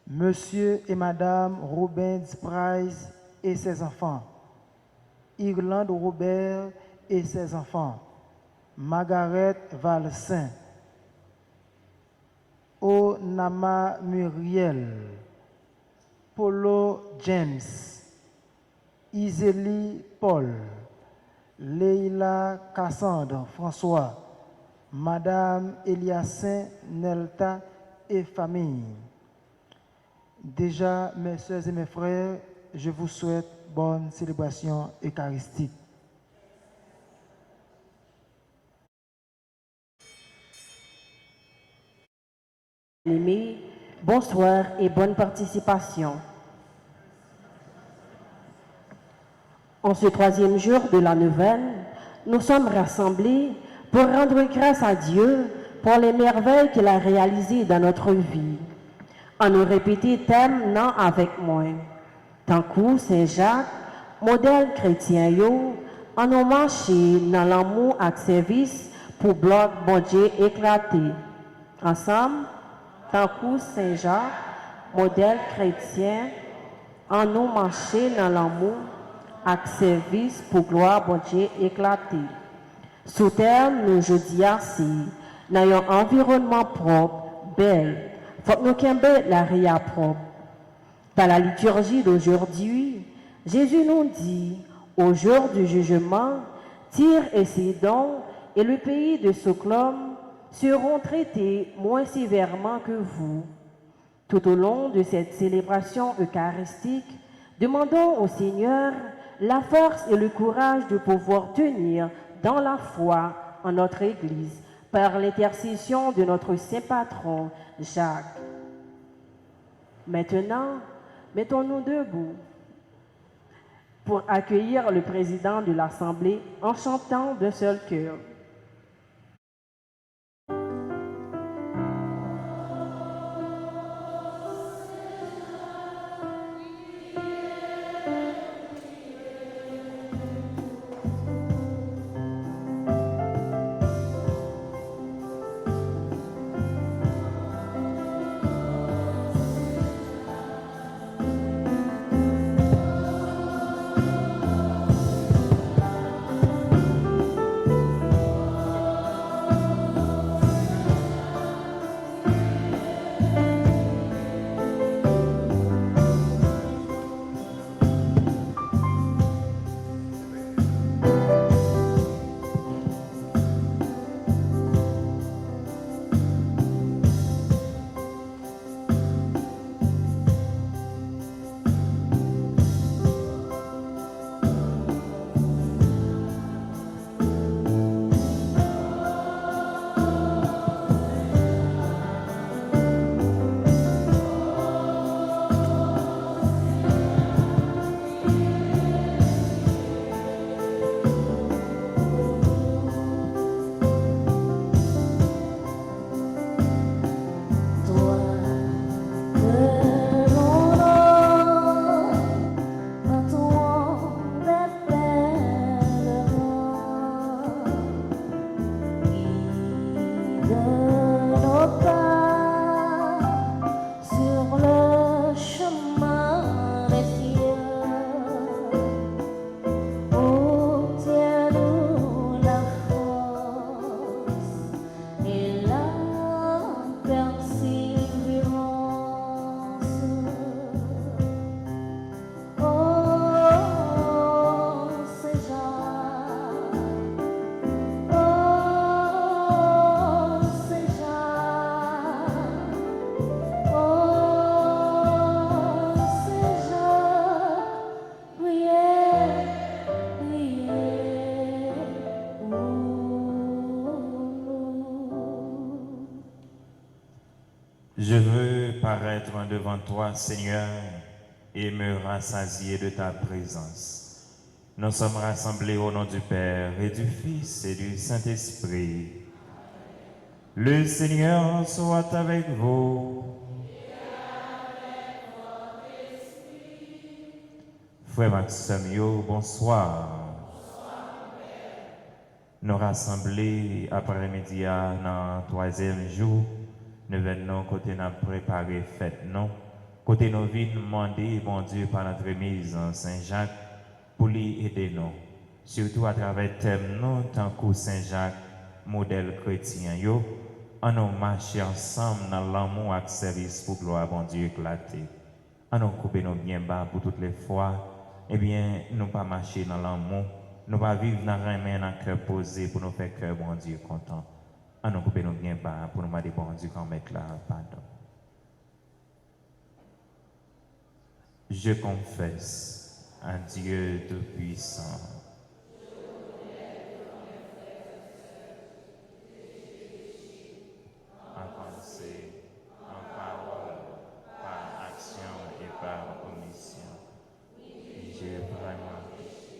Monsieur et Madame Rubens Price et ses enfants, Irlande Robert et ses enfants, Margaret Valsin, Onama Muriel, Polo James, Iseli Paul, Leila Cassandre François, Madame Eliassin Nelta et famille. Déjà, mes sœurs et mes frères, je vous souhaite bonne célébration eucharistique. Amis, bonsoir et bonne participation. En ce troisième jour de la neuvaine, nous sommes rassemblés pour rendre grâce à Dieu pour les merveilles qu'il a réalisées dans notre vie. En nous répéter thème non avec moi. Tant que Saint-Jacques, modèle chrétien yo, en nous marché dans l'amour et service pour bloc bon Dieu éclaté. Ensemble, tant que Saint-Jacques, modèle chrétien, en nous marché dans l'amour et service pour gloire bon Dieu éclaté. Sous terre, nous jeudi assis, dans un environnement propre, bel. Faut que nous cambions la ria propre. Dans la liturgie d'aujourd'hui, Jésus nous dit, au jour du jugement, Tyr et Sidon et le pays de Soclum seront traités moins sévèrement que vous. Tout au long de cette célébration eucharistique, demandons au Seigneur la force et le courage de pouvoir tenir dans la foi en notre Église par l'intercession de notre saint patron Jacques. Maintenant, mettons-nous debout pour accueillir le président de l'Assemblée en chantant d'un seul cœur. Je veux paraître devant toi, Seigneur, et me rassasier de ta présence. Nous sommes rassemblés au nom du Père et du Fils et du Saint-Esprit. Le Seigneur soit avec vous. Frère Maxime, bonsoir. Nous rassemblés après-midi dans le 3e jour, nous venons côté nous préparer fête, non? Côté nous venons demander, bon Dieu, par notre mise en Saint-Jacques, pour lui aider nous. Surtout à travers le thème, non, tant que Saint-Jacques, modèle chrétien, yo, on nous marcher ensemble dans l'amour et le service pour gloire, bon Dieu, éclaté. On nous couper nos bien bas pour toutes les fois. Eh bien, nous pas marcher dans l'amour, nous pas vivre dans un main, dans le cœur posé pour nous faire cœur, bon Dieu, content. On nous couper nos bien bas pour nous demander, bon Dieu, qu'on mette là, pardon. Je confesse à Dieu Tout-Puissant. En pensée, en parole, par action et par omission. J'ai vraiment péché.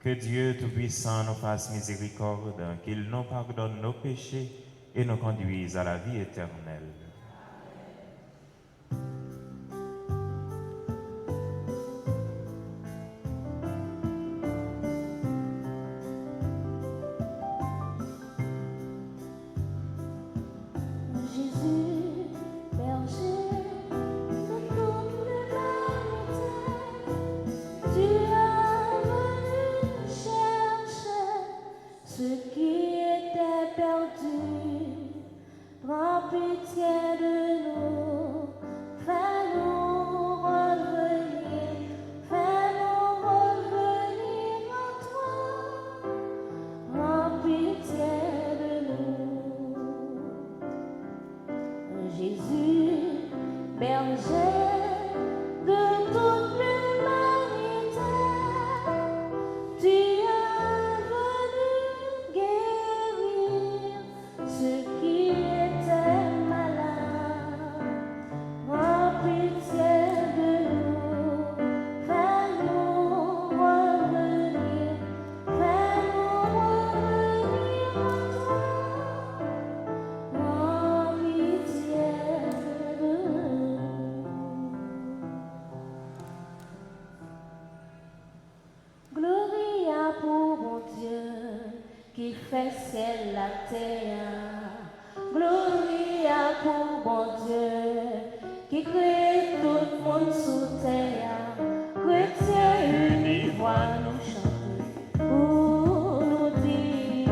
Que Dieu Tout-Puissant nous fasse miséricorde, qu'il nous pardonne nos péchés et nous conduise à la vie éternelle. Jésus, berger de toute l'humanité, tu es venu chercher ce qui était perdu. Prends pitié de nous, fais-nous revenir en toi. Prends pitié de nous. Jésus, berger de toute l'humanité, tu es venu guérir ceux qui étaient malades. Prends pitié de nous, fais-nous revenir en toi. Prends pitié de nous. Gloria pour mon Dieu qui fait ciel la terre. Gloria pour mon Dieu qui crée tout le monde sous terre. Chrétiens unis, voix nous chanter pour nous dire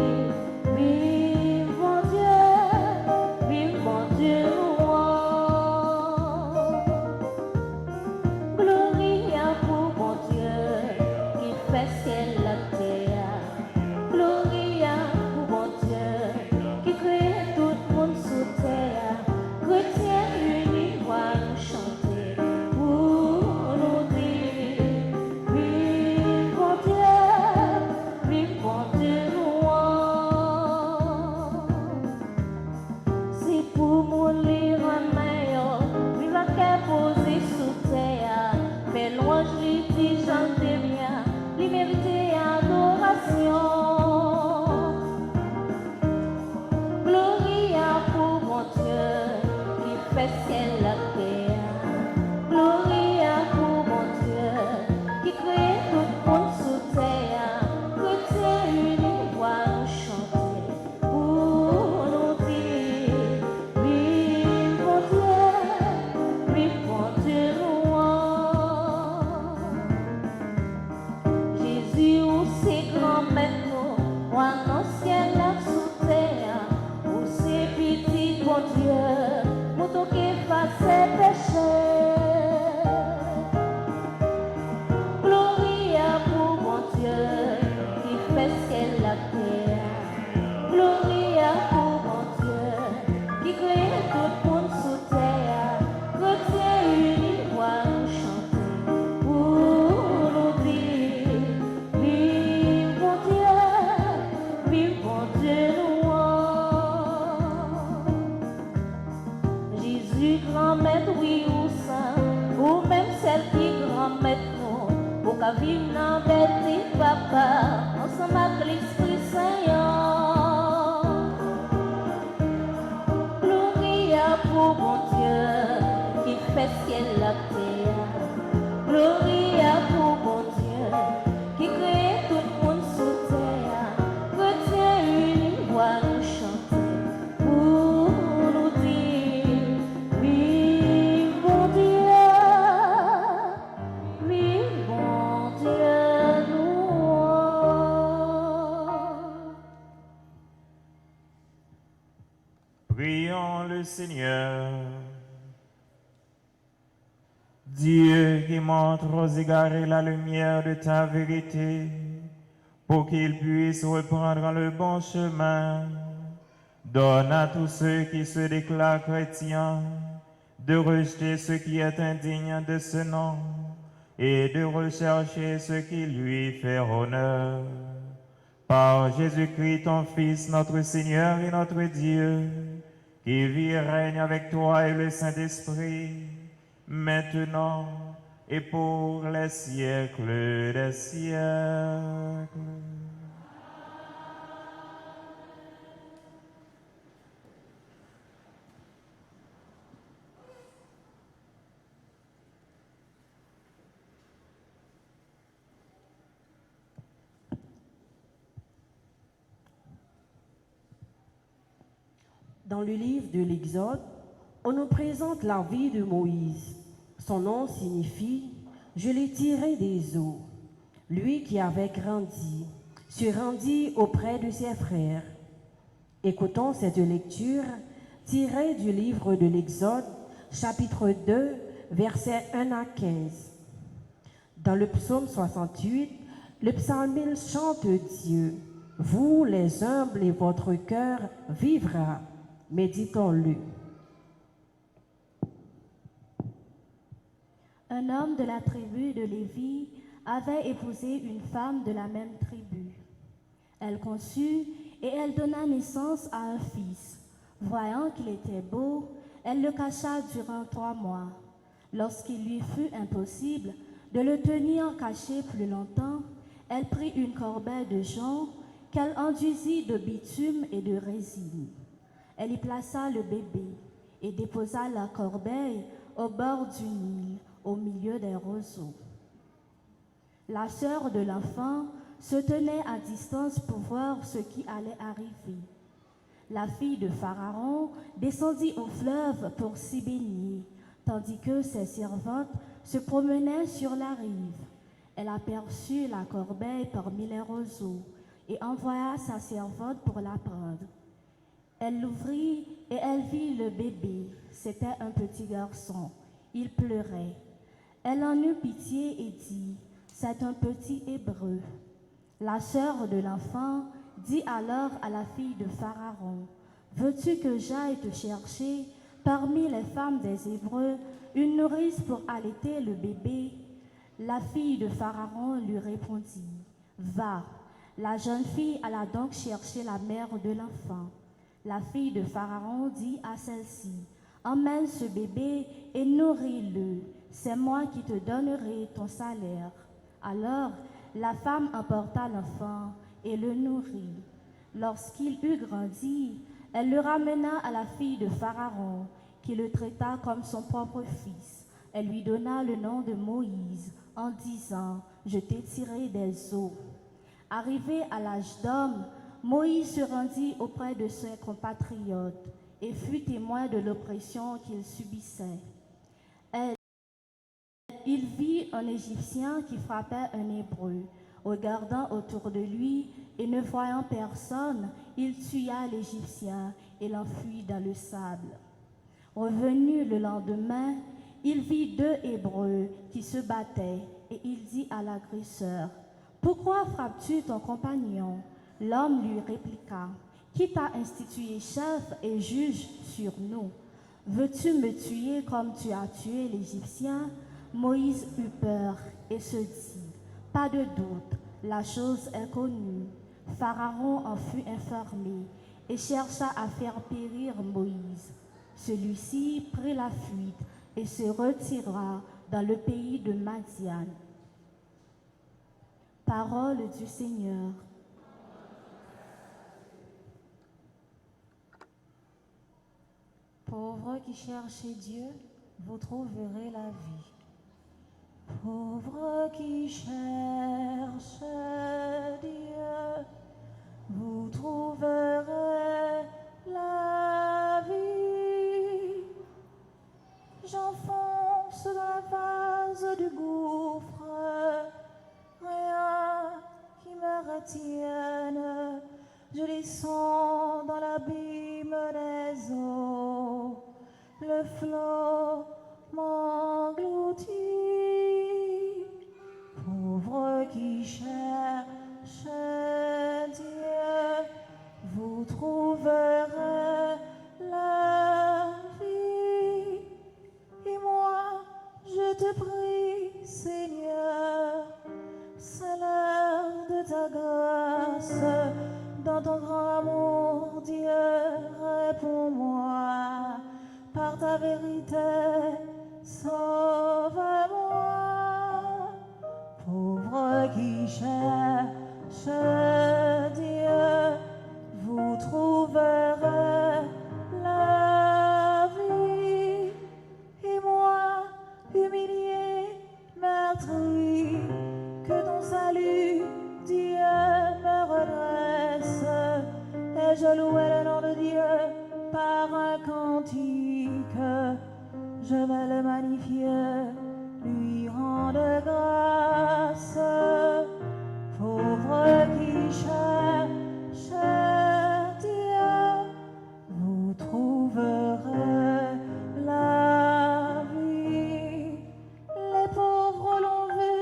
vive mon Dieu roi. Gloria pour mon Dieu qui fait ciel la terre. Gloria pour mon Dieu qui crée tout le monde sous terre. Chrétiens unis, voix nous chanter. permettre nous pour qu'à vivre dans petit papa, ensemble avec l'Esprit Saint. Gloria pour bon Dieu qui fait ciel la terre. Gloria pour bon Dieu qui crée tout le monde sous terre. Retiens une voix nous chanter pour nous dire vive bon Dieu, nous. Prions le Seigneur. Dieu qui montre aux égarés la lumière de ta vérité, pour qu'ils puissent reprendre le bon chemin, donne à tous ceux qui se déclarent chrétiens de rejeter ce qui est indigne de ce nom et de rechercher ce qui lui fait honneur. Par Jésus-Christ, ton Fils, notre Seigneur et notre Dieu, qui vit et règne avec toi et le Saint-Esprit, maintenant et pour les siècles des siècles. Dans le livre de l'Exode, on nous présente la vie de Moïse. Son nom signifie « Je l'ai tiré des eaux ». Lui qui avait grandi, se rendit auprès de ses frères. Écoutons cette lecture tirée du livre de l'Exode, chapitre 2, versets 1 à 15. Dans le psaume 68, le psalmiste chante Dieu. « Vous les humbles et votre cœur vivra ». Méditons-le. Un homme de la tribu de Lévi avait épousé une femme de la même tribu. Elle conçut et elle donna naissance à un fils. Voyant qu'il était beau, elle le cacha durant 3 mois. Lorsqu'il lui fut impossible de le tenir caché plus longtemps, elle prit une corbeille de jonc qu'elle enduisit de bitume et de résine. Elle y plaça le bébé et déposa la corbeille au bord du Nil, au milieu des roseaux. La sœur de l'enfant se tenait à distance pour voir ce qui allait arriver. La fille de Pharaon descendit au fleuve pour s'y baigner, tandis que ses servantes se promenaient sur la rive. Elle aperçut la corbeille parmi les roseaux et envoya sa servante pour la prendre. Elle l'ouvrit et elle vit le bébé. C'était un petit garçon. Il pleurait. Elle en eut pitié et dit, « C'est un petit Hébreu. » La sœur de l'enfant dit alors à la fille de Pharaon, « Veux-tu que j'aille te chercher parmi les femmes des Hébreux une nourrice pour allaiter le bébé ?» La fille de Pharaon lui répondit, « Va. » La jeune fille alla donc chercher la mère de l'enfant. La fille de Pharaon dit à celle-ci, « Emmène ce bébé et nourris-le. C'est moi qui te donnerai ton salaire. » Alors, la femme emporta l'enfant et le nourrit. Lorsqu'il eut grandi, elle le ramena à la fille de Pharaon, qui le traita comme son propre fils. Elle lui donna le nom de Moïse, en disant, « Je t'ai tiré des eaux. » Arrivé à l'âge d'homme, Moïse se rendit auprès de ses compatriotes et fut témoin de l'oppression qu'il subissait. Il vit un Égyptien qui frappait un Hébreu. Regardant autour de lui et ne voyant personne, il tua l'Égyptien et l'enfuit dans le sable. Revenu le lendemain, il vit 2 Hébreux qui se battaient et il dit à l'agresseur, « Pourquoi frappes-tu ton compagnon ?» L'homme lui répliqua, « Qui t'a institué chef et juge sur nous? Veux-tu me tuer comme tu as tué l'Égyptien ?» Moïse eut peur et se dit, « Pas de doute, la chose est connue. » Pharaon en fut informé et chercha à faire périr Moïse. Celui-ci prit la fuite et se retira dans le pays de Madian. Parole du Seigneur. Pauvres qui cherchez Dieu, vous trouverez la vie. Pauvres qui cherchent Dieu, vous trouverez la vie. J'enfonce dans la vase du gouffre, rien qui me retienne. Je descends dans l'abîme des eaux, le flot m'engloutit. Pauvres qui cherchent Dieu, vous trouverez la vie. Et moi, je te prie, Seigneur, c'est l'heure de ta grâce. Dans ton grand amour, Dieu, réponds-moi. Par ta vérité, sauve-moi. Pauvres qui cherchent Dieu, vous trouverez la vie. Et moi, humilié, meurtri, que ton salut, Dieu, me redresse. Et je louerai le nom de Dieu par un cantique. Je vais le magnifier, lui rendre grâce. Pauvres qui cherchent Dieu, vous trouverez la vie. Les pauvres l'ont vu,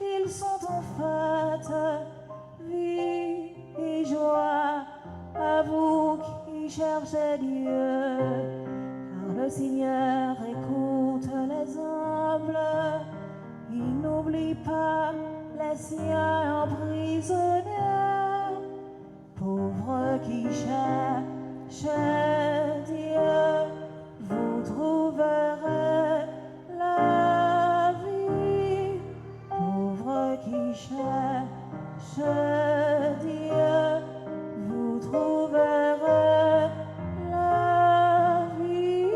ils sont en fête, vie et joie à vous qui cherchez Dieu. Car le Seigneur écoute les humbles, il n'oublie pas les siens emprisonnés. Pauvres qui cherchent Dieu, vous trouverez la vie. Pauvres qui cherchent Dieu, vous trouverez la vie.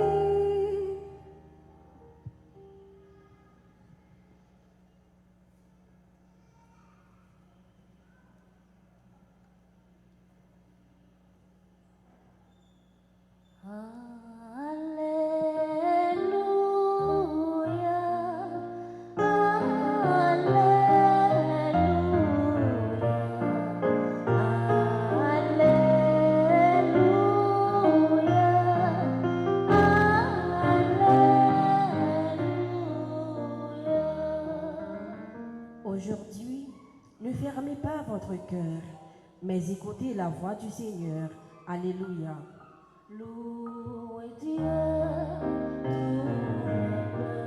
Aujourd'hui, ne fermez pas votre cœur, mais écoutez la voix du Seigneur. Alléluia. Louez Dieu, tous les peuples.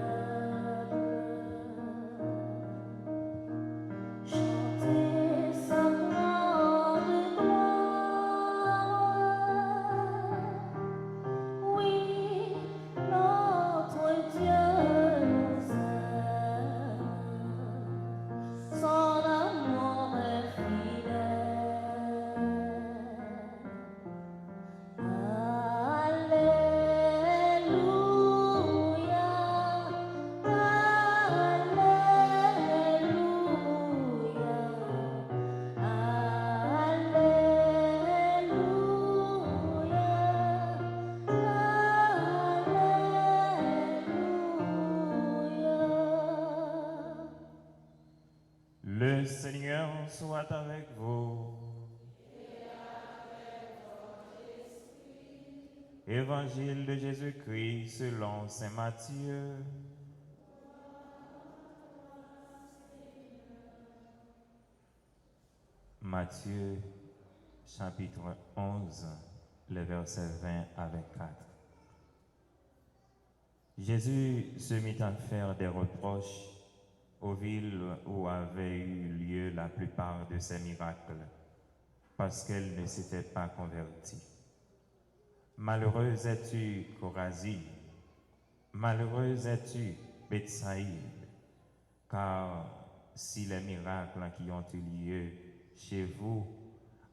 Chantez sa grande gloire. Oui, notre Dieu nous aime. Son amour est fidèle. Le Seigneur soit avec vous. Évangile de Jésus-Christ selon saint Matthieu. Matthieu chapitre 11, les versets 20 à 24. Jésus se mit à faire des reproches aux villes où avaient eu lieu la plupart de ces miracles, parce qu'elles ne s'étaient pas converties. Malheureuse es-tu, Chorazine! Malheureuse es-tu, Bethsaïde, car si les miracles qui ont eu lieu chez vous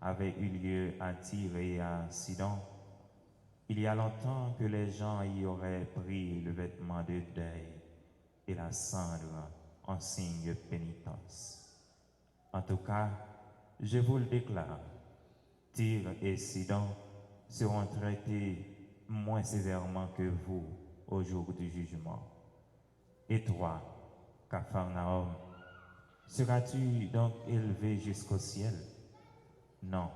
avaient eu lieu à Tyr et à Sidon, il y a longtemps que les gens y auraient pris le vêtement de deuil et la cendre en signe de pénitence. En tout cas, je vous le déclare, Tyr et Sidon seront traités moins sévèrement que vous au jour du jugement. Et toi, Capharnaüm, seras-tu donc élevé jusqu'au ciel? Non,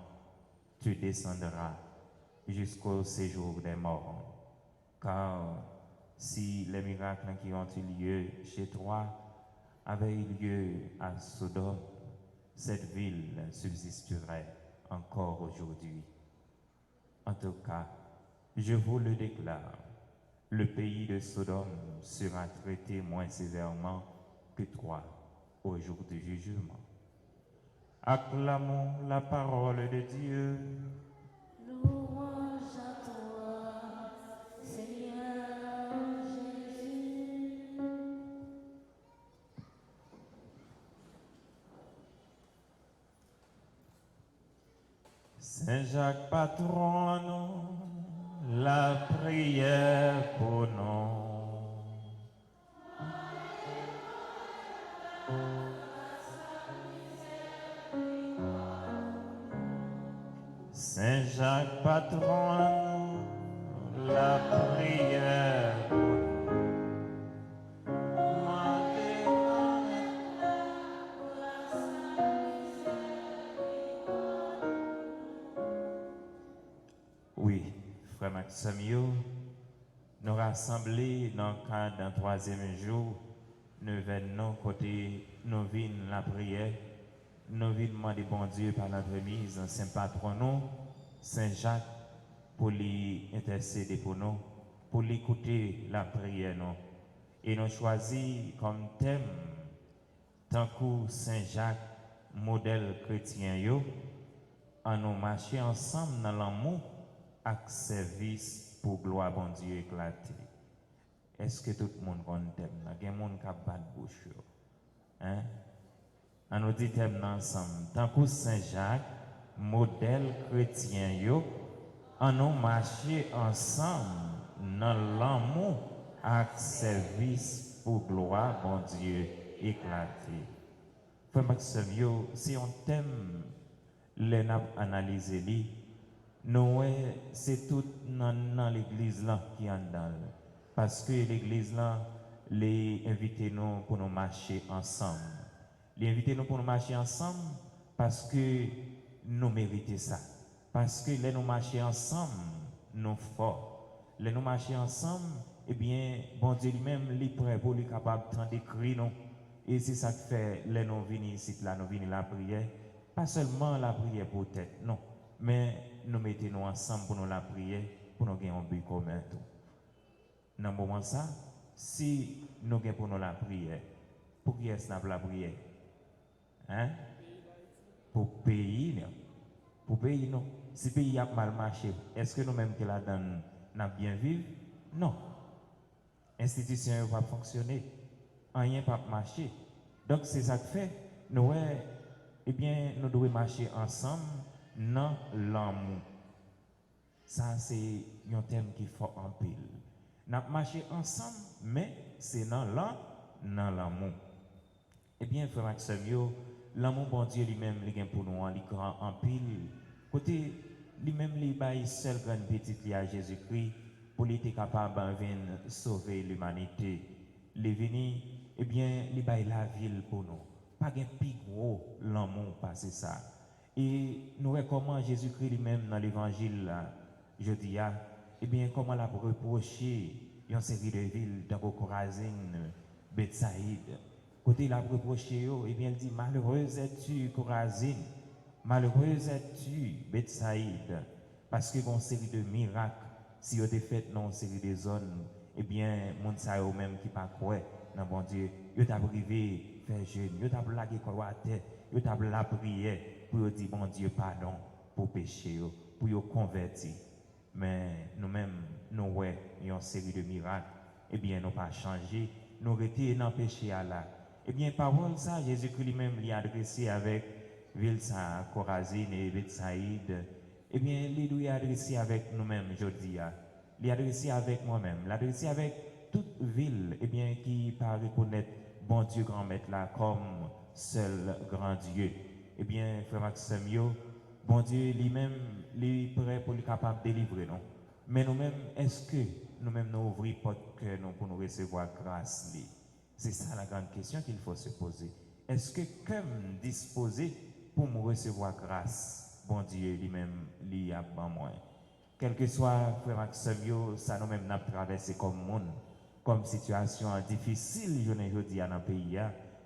tu descendras jusqu'au séjour des morts. Car si les miracles qui ont eu lieu chez toi avaient eu lieu à Sodome, cette ville subsisterait encore aujourd'hui. En tout cas, je vous le déclare, le pays de Sodome sera traité moins sévèrement que toi au jour du jugement. Acclamons la parole de Dieu. Louange à toi, Seigneur Jésus. Saint Jacques, patron, la prière pour nous. Saint Jacques, patron, la prière pour nous. Oui, frère Maximio, nous rassemblés dans le cadre d'un troisième jour, nous venons côté, nous venons la prière, nous venons demander bon Dieu par l'entremise en Saint Patron, Saint Jacques, pour lui intercéder pour nous, pour l'écouter la prière. Nous. Et nous choisissons comme thème, tant que Saint Jacques, modèle chrétien, en nous marcher ensemble dans l'amour, avec service pour gloire bon Dieu éclaté. Est-ce que tout le monde connaît thème? Il y a des gens qui ont battu bouche. Hein? On nous dit thème ensemble. Tant que Saint Jacques, modèle chrétien, on nous marcher ensemble dans l'amour avec service pour gloire bon Dieu éclaté. Frère Maxime, c'est un thème, les n'a analysé li. Nous, c'est tout dans l'église là qui est en dedans. Parce que l'église là, les invite nous pour nous marcher ensemble. Les invite nous pour nous marcher ensemble parce que nous méritons ça. Parce que les nous marcher ensemble, nous forts. Les nous marcher ensemble, eh bien, bon Dieu lui-même, il est prêt pour lui capable d'écrire nous. Et c'est ça que fait, les nous venir ici, là, nous venir la prière. Pas seulement la prière pour tête, non. Mais nous mettons ensemble pour nous la prier, pour nous gagner un but commun. Dans ce moment ça, si nous gagnons pour nous la prière, pour qui est-ce que la prière? Hein? Pour pays, non? Pour pays, non. Si le pays a mal marché, est-ce que nous-mêmes qui la donne, n'a bien vivre? Non. L'institution ne va pas fonctionner. Rien ne va marcher. Donc c'est ça que fait, nous, eh bien, nous devons marcher ensemble dans l'amour. Ça, c'est un thème qui faut en pile. Nous marchons ensemble, mais c'est dans l'amour. Eh bien, frère Maxime, l'amour, bon Dieu lui-même, il est pour nous, il est grand en pile. Côté, lui-même, il est seul grand petit à Jésus-Christ pour être capable de venir sauver l'humanité. Il est venu, eh bien, il est la ville pour nous. Pas de plus gros l'amour, passer ça. Et nous recommandons Jésus-Christ lui-même dans l'évangile, je dis, eh bien, comment l'a reproché une série de villes, dans Corazine, Bethsaïde. Côté l'a reproché, eh bien, il dit, malheureuse es-tu, Corazine, malheureuse es-tu, Bethsaïde, parce que une série de miracles, si vous avez fait dans une série de zones, eh bien, moun sa yo même qui pas croire dans bon Dieu, yo t'a privé faire jeûne, yo t'a blagué quoi à terre, yo t'a la prière pour dire bon Dieu pardon pour péché pour yo convertir. Mais nous-mêmes nous ouais une série de miracles, eh bien nous pas changé nous rester dans le péché à là. Eh bien, parole ça, Jésus-Christ lui-même l'y a adressé avec ville ça, Corazine et Bethsaïde. Eh bien, il lui a adressé avec nous-mêmes aujourd'hui. Il a adressé avec moi-même. Il a adressé avec toute ville, eh bien, qui part reconnaître bon Dieu grand maître là comme seul grand Dieu. Eh bien, frère Maxime, bon Dieu lui-même, il est prêt pour être capable de délivrer nous. Mais nous-mêmes, est-ce que nous-mêmes nous ouvrons porte cœur pour nous recevoir grâce? C'est ça la grande question qu'il faut se poser. Est-ce que comme disposé pour me recevoir grâce, bon Dieu lui-même, lui a ban moi? Quel que soit, frère Maxime, ça nous-mêmes n'a traversé comme monde, comme situation difficile, je ne dis dans le pays,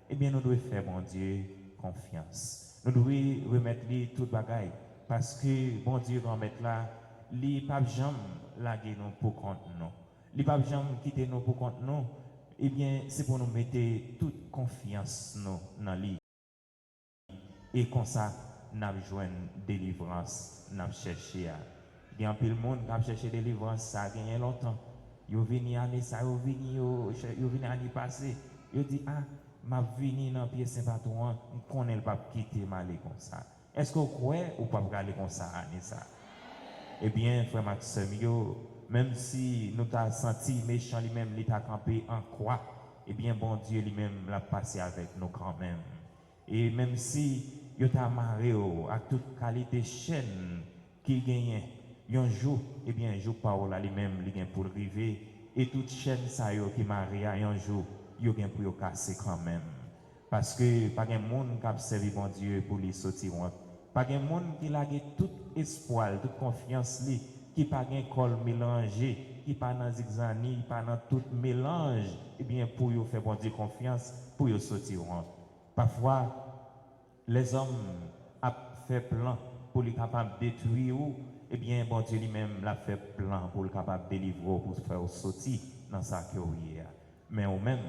eh bien nous devons faire, bon Dieu, confiance. Nous devons remettre lui toute bagaille, parce que, bon Dieu, grand maître là, les papes jamais laguer nous pour compte nous. Les papes jamais quitter nous pour compte nous. Eh bien, c'est pour nous mettre toute confiance nous dans lui. Et comme ça, nous avons besoin de délivrance, nous avons cherché. Il y a un peu de monde qui a cherché délivrance, ça a gagné longtemps. Ils sont venus l'année, ça ils sont venus l'année passée. Ils dit ah, m'a venu dans pied Saint-Patron, on connaît le pape quitter m'aller comme ça. Est-ce que vous croyez ou pas aller comme ça année ça? Eh bien, frère Maxime, même si nous avons senti méchant lui-même, il a campé en croix, eh bien, bon Dieu lui-même l'a passé avec nous quand même. Et même si il a marré à toute qualité chaîne qui gagne, un jour, eh bien, un jour, Paul lui-même, il gagne pour arriver, et toute chaîne ça qui marre un jour, il gagne pour casser quand même. Parce que pas un monde qui a servi bon Dieu pour lui sortir. Pas un monde qui a tout espoir, toute confiance, qui pas un col mélangé, qui pas dans zigzani, pas dans tout mélange, eh bien, pour lui faire bon Dieu confiance, pour lui sortir. Parfois, les hommes ont fait plan pour lui capable de détruire, eh bien, bon Dieu lui-même l'a fait plan pour le capable de délivrer, pour faire sortir dans sa carrière. Mais au même,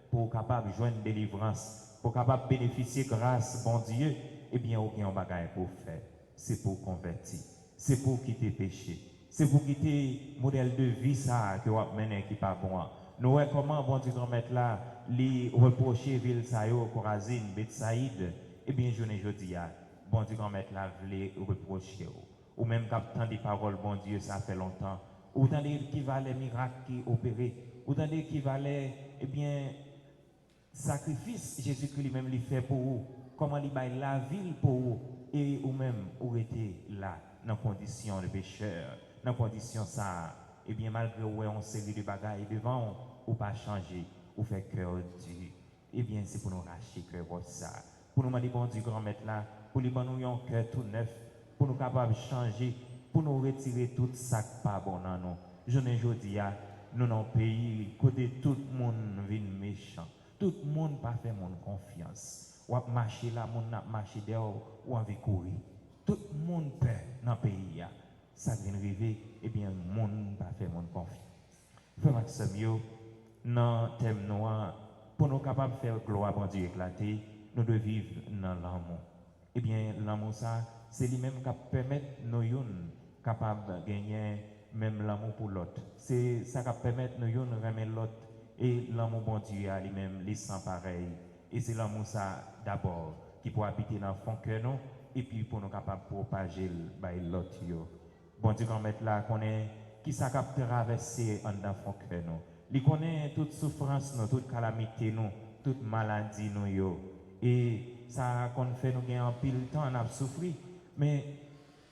pour capable de joindre délivrance, pour capable de bénéficier grâce, bon Dieu, eh bien, aucun bagage pour faire. C'est pour convertir, c'est pour quitter péché, c'est pour quitter le modèle de vie ça que vous menez qui pas bon. Nous voyons comment bon Dieu grand maître là, les reprocher ville ça yo, Corazine, Bethsaïde, eh bien, je ne dis pas, bon Dieu grand maître là, les reprocher. Ou même quand des paroles, bon Dieu, ça fait longtemps. Ou dans les équivalents miracles qui opérés, ou dans les équivalents, eh bien, sacrifice Jésus-Christ lui-même lui fait pour vous. Comment il baille la ville pour vous. Et ou même, ou était là, dans condition de pécheur, dans condition ça. Eh bien, malgré où on série de bagailles devant, ou pas changer, ou faire cœur Dieu. Eh bien, c'est pour nous racheter cœur pour ça. Pour nous demander, bon Dieu, grand maître là, pour lui donner un cœur tout neuf, pour nous capables de changer, pour nous retirer tout ça qui pas bon dans nous. Je ne dis pas, nous dans le pays, côté tout le monde vient méchant. Tout le monde pas fait mon confiance. Ou a marché là, mon a marché dehors, ou a courir. Tout le monde peur dans le pays. Ça vient arriver, eh bien, le monde pas fait mon confiance. Frère Maxime, dans le thème noir, pour nous capables de faire gloire à Dieu éclater, nous devons vivre dans l'amour. Eh bien, l'amour, ça, c'est lui-même qui permet nous capables de gagner même l'amour pour l'autre. C'est ça qui permet nous de remettre l'autre. Et l'amour bon Dieu a lui-même les sans pareil. Et c'est l'amour ça d'abord qui peut habiter dans le fond que nous et puis pour nous capables de propager l'autre. Bon Dieu qu'on mette là qu'on est qui ça cap traverser en dans fond que nous. Il connaît toute souffrance nous, toute calamité nous, toute maladie nous yo. Et ça qu'on fait nous gagner en pile temps on a souffert mais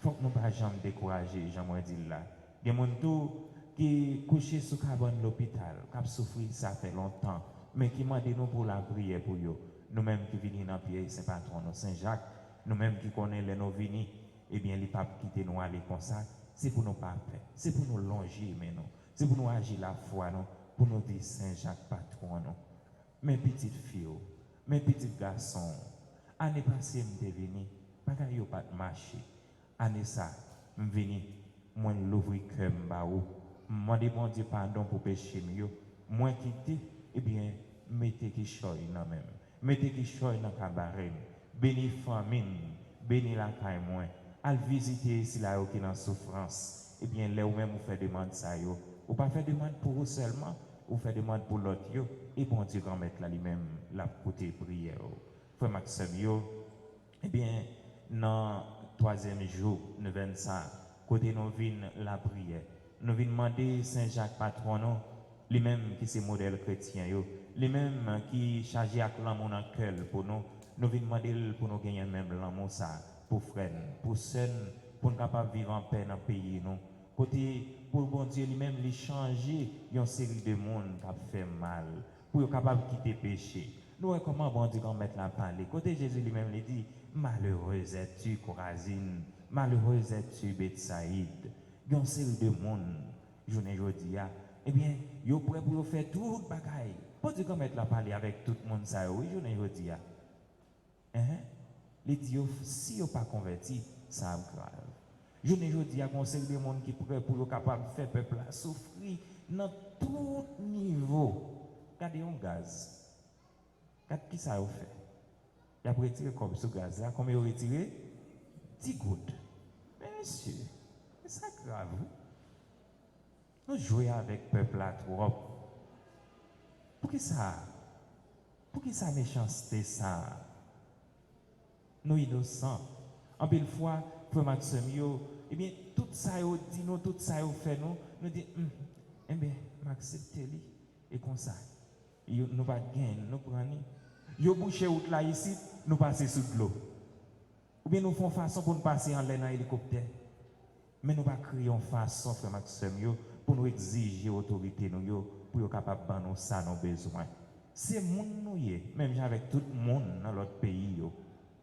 faut que nous pas jamais décourager, j'aimerais dire là. Il y a des gens qui couché sous cabane l'hôpital, qui a souffert ça fait longtemps, mais qui m'a dit nous pour la prière pour eux. Nous-mêmes qui venons dans le pays Saint-Patron, Saint-Jacques, nous-mêmes qui connaissons les nos-venus, eh bien, les papes qui nous aller comme ça, c'est pour nous pas faire, c'est pour nous longer, mais non, c'est pour nous agir la foi, non, pour nous dire Saint-Jacques Patron, non. Mes petites filles, mes petits garçons, année passée, je suis venu, pas de pas marcher. Année ça, je suis venu, moi, l'ouvrir comme baou. Moi, bon Dieu, pardon pour péché, moi quitter, eh bien, mettez qui choy dans même. Mettez qui choy dans cabaret. Béni famine, béni la caille moins. Al visiter si là qui dans souffrance. Eh bien, là où même vous faites demande ça yo. Ou pas faire demande pour vous seulement, ou faire demande pour l'autre yo. et bon Dieu grand maître là lui-même la côté prière. Frère Maxime yo, eh bien dans troisième jour nous venons ça côté nous vinn la prière. Nous venons demander Saint Jacques patron nous lui-même qui c'est modèle chrétien yo, lui-même qui chargé avec l'amour dans cœur pour nous venons demander pour nous gagner même l'amour ça pour frères, pour sœurs, pour nous capable vivre en paix dans le pays nous. Côté pour bon Dieu lui-même lui changer une série de monde qui a fait mal pour être capable de quitter le péché. Nous voyons comment bon Dieu mettre la parler. Côté Jésus lui-même lui dit malheureuse es-tu Corazine, malheureuse es-tu Bethsaïde. Il y a une série de monde journée aujourd'hui eh bien yo prêt pour faire tout bagaille. Bon Dieu mettre la parler avec tout le monde ça oui journée aujourd'hui les dit si vous pas converti ça a grave. Je ne dis à conseil des gens qui pourraient pour être capable de faire peuple souffrir dans tout niveau. Regardez un gaz. Regardez qui ça a fait. Il a retiré comme ce gaz là, comme il a retiré 10 gouttes. Mais monsieur, c'est ça grave. Nous jouons avec le peuple là trop. Pour qui ça? Pour qui ça méchanceté ça? Nous innocents. En belle fois, pour Maxime, eh bien, tout ça, dit nous, tout ça, fait nous dit, eh bien, m'accepter lui, et comme ça, nous pas gagner, nous prenons. Yo bouché out là ici, nous passer sous l'eau. Ou bien nous faisons façon pour nous passer en l'air dans l'hélicoptère. Mais nous pas créer une façon, frère Maxime, pour nous exiger l'autorité, pour être capable de nous ça, nos besoins. C'est monde nous, même avec tout le monde dans l'autre pays.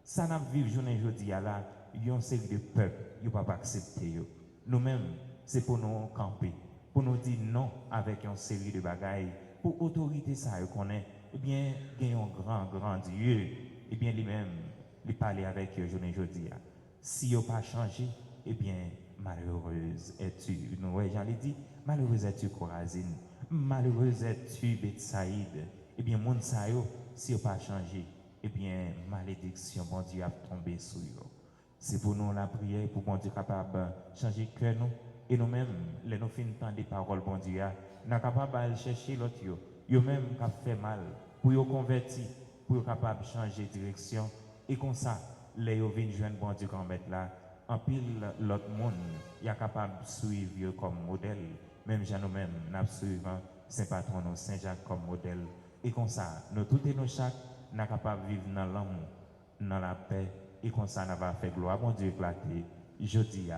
Ça n'a vivre journée aujourd'hui là, il y a une série de peuples, ils ne peuvent pas accepter. Nous-mêmes, c'est pour nous camper, pour nous dire non avec une série de bagailles, pour autorité ça qu'on est, eh bien, il y a un grand Dieu, eh bien, lui-même, il parle avec eux journée aujourd'hui. Si il n'a pas changé, eh bien, malheureuse es-tu. Nous, j'en ai dit, malheureuse es-tu Corazine, malheureuse es-tu Bethsaïde. Eh bien, mon ça si il n'a pas changé, eh bien, malédiction, bon Dieu, a tombé sur eux. C'est pour nous la prière, pour bon Dieu capable de changer le cœur nous. Et nous-mêmes, les nous finissons des paroles, bon Dieu, nous sommes capables d'aller chercher l'autre. Eux-mêmes qui fait mal, pour nous convertir, pour nous capables de changer de direction. Et comme ça, les nous viennent joindre bon Dieu qu'on met là. En pile, l'autre monde, il est capable de suivre comme modèle. Même nous-mêmes, nous suivons Saint Patron, Saint Jacques comme modèle. Et comme ça, nous tous et nous chaque, nous sommes capables de vivre dans l'amour, dans la paix. Et comme ça, nous va faire gloire, bon Dieu, éclater, jeudi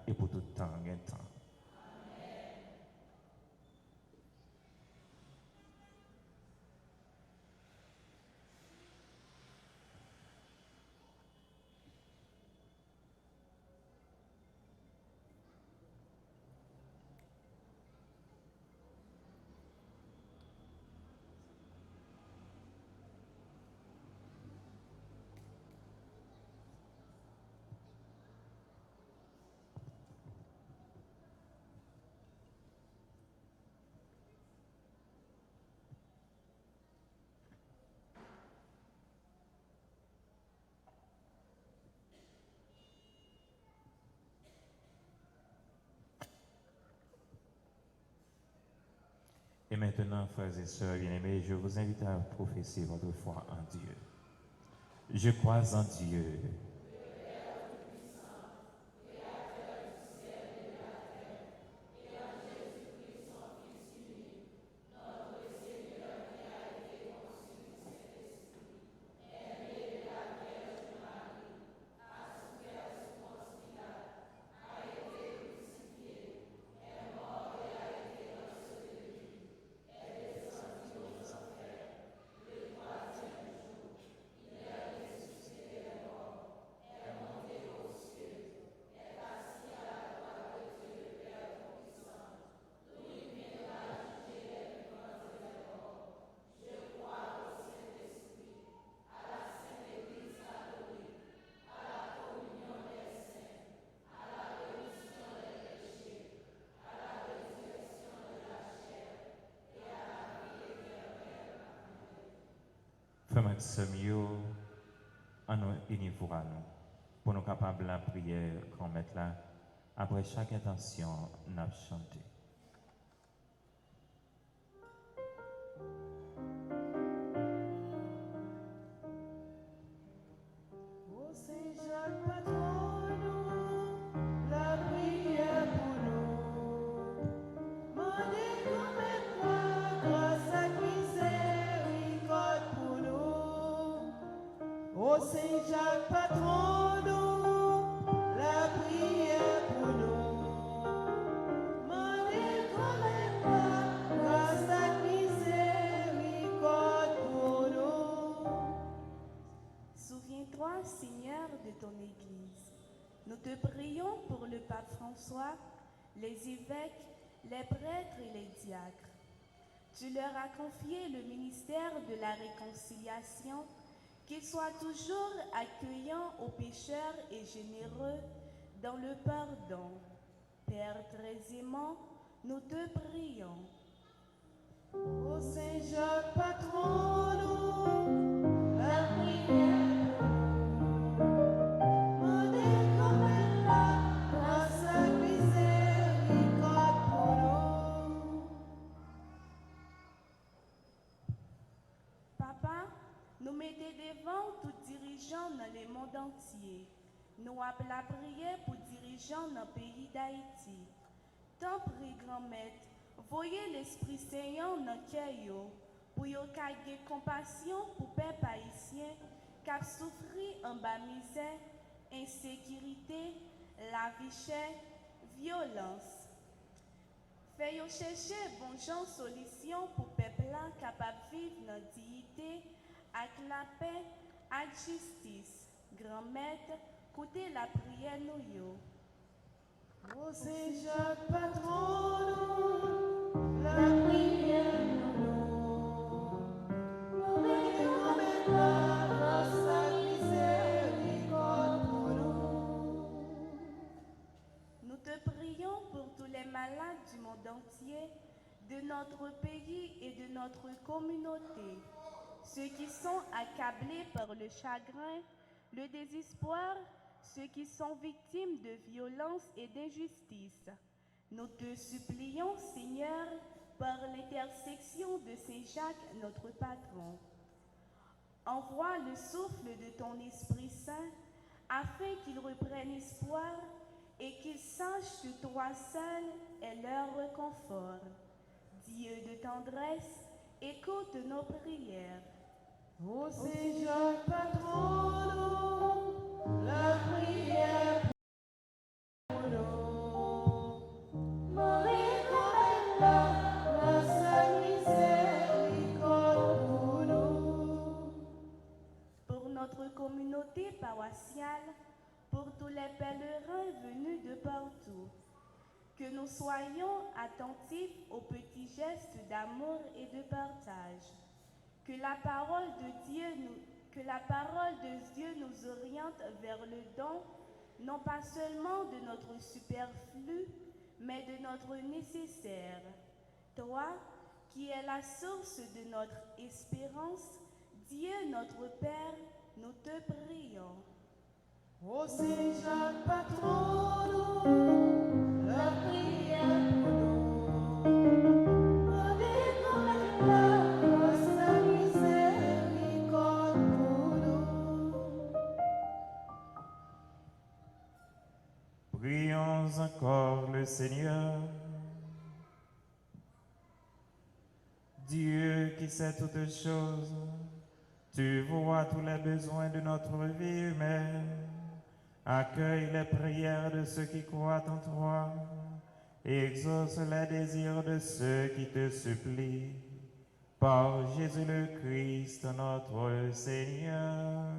et pour tout temps, temps. Et maintenant, frères et sœurs bien-aimés, je vous invite à professer votre foi en Dieu. Je crois en Dieu. Frère Maxime, en nous unis pour nous capables de la prière qu'on met là, après chaque intention, nous chanter. Ô Saint Jacques, patron nous, la prière pour nous. Mandez comme toi, grâce à miséricorde pour nous. Souviens-toi, Seigneur, de ton Église. Nous te prions pour le pape François, les évêques, les prêtres et les diacres. Tu leur as confié le ministère de la réconciliation, qu'ils soient toujours accueillants aux pécheurs et généreux dans le pardon. Père très aimant, nous te prions. Ô Saint Jacques, patron nous, la prière pour nous. Mandez comme toi, grâce à miséricorde pour nous. Papa, nous mettons devant tout dirigeant dans le monde entier. Nous appelons la prière pour dirigeants dans le pays d'Haïti. Tant prie grand-maître, voyez l'Esprit Saint dans le cœur pour y avoir compassion pour les peuple haïtien qui a souffert en bas misère, insécurité, la vie chère, violence. Fais-yo chercher bon genre solution pour peuple là capable de vivre dans la dignité, avec la paix, avec justice. Grand-maître, écoutez la prière nous yo. Ô Saint Jacques, patron nous, la prière pour nous. Mandez comme toi, grâce à miséricorde pour nous. Nous te prions pour tous les malades du monde entier, de notre pays et de notre communauté, ceux qui sont accablés par le chagrin, le désespoir, ceux qui sont victimes de violences et d'injustice. Nous te supplions, Seigneur, par l'intercession de Saint Jacques, notre patron. Envoie le souffle de ton Esprit Saint afin qu'ils reprennent espoir et qu'ils sachent que toi seul est leur réconfort. Dieu de tendresse, écoute nos prières. Ô Saint Jacques, patron nous, la prière pour nous. Mandez comme toi, grâce à miséricorde pour nous. Pour notre communauté paroissiale, pour tous les pèlerins venus de partout, que nous soyons attentifs aux petits gestes d'amour et de partage, que la parole de Dieu nous oriente vers le don, non pas seulement de notre superflu, mais de notre nécessaire. Toi, qui es la source de notre espérance, Dieu notre Père, nous te prions. Ô Saint Jacques, patron nous, la prière pour nous. Mandez comme toi, grâce à miséricorde pour nous. Prions encore le Seigneur. Dieu qui sait toutes choses, tu vois tous les besoins de notre vie humaine. Accueille les prières de ceux qui croient en toi et exauce les désirs de ceux qui te supplient. Par Jésus le Christ, notre Seigneur.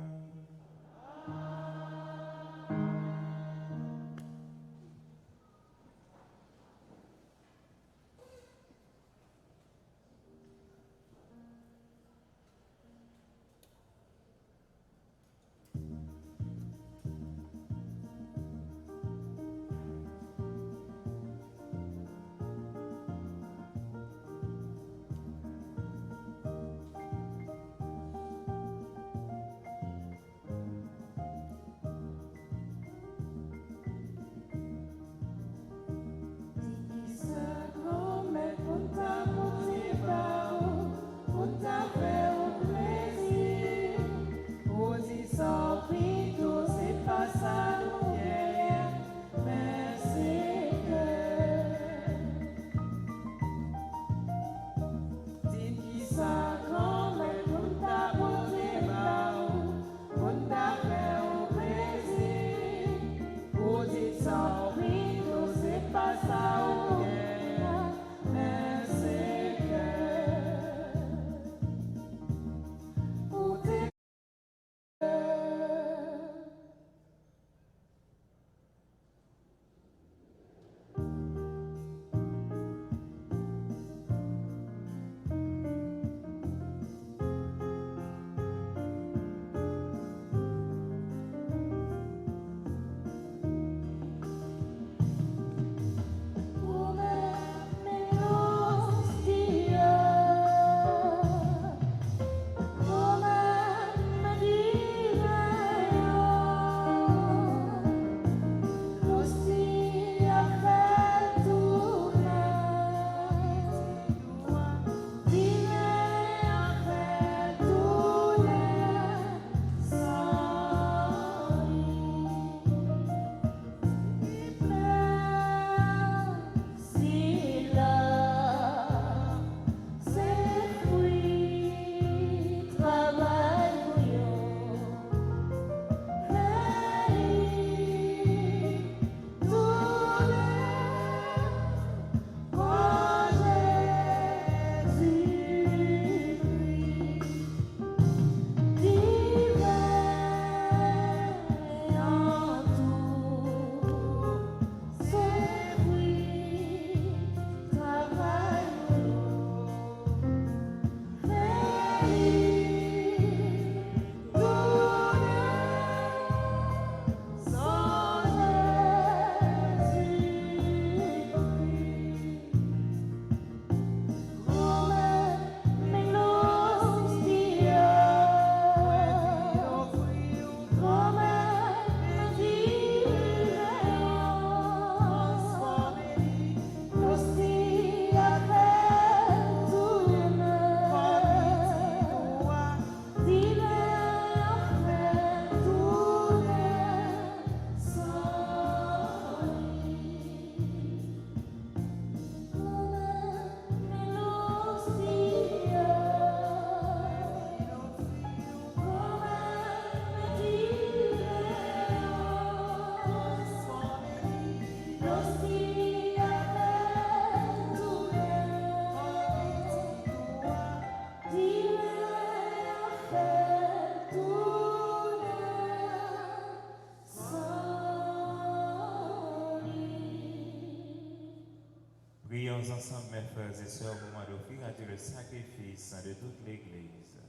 Prions ensemble, mes frères et sœurs, au moment d'offrir à Dieu le sacrifice de toute l'Église.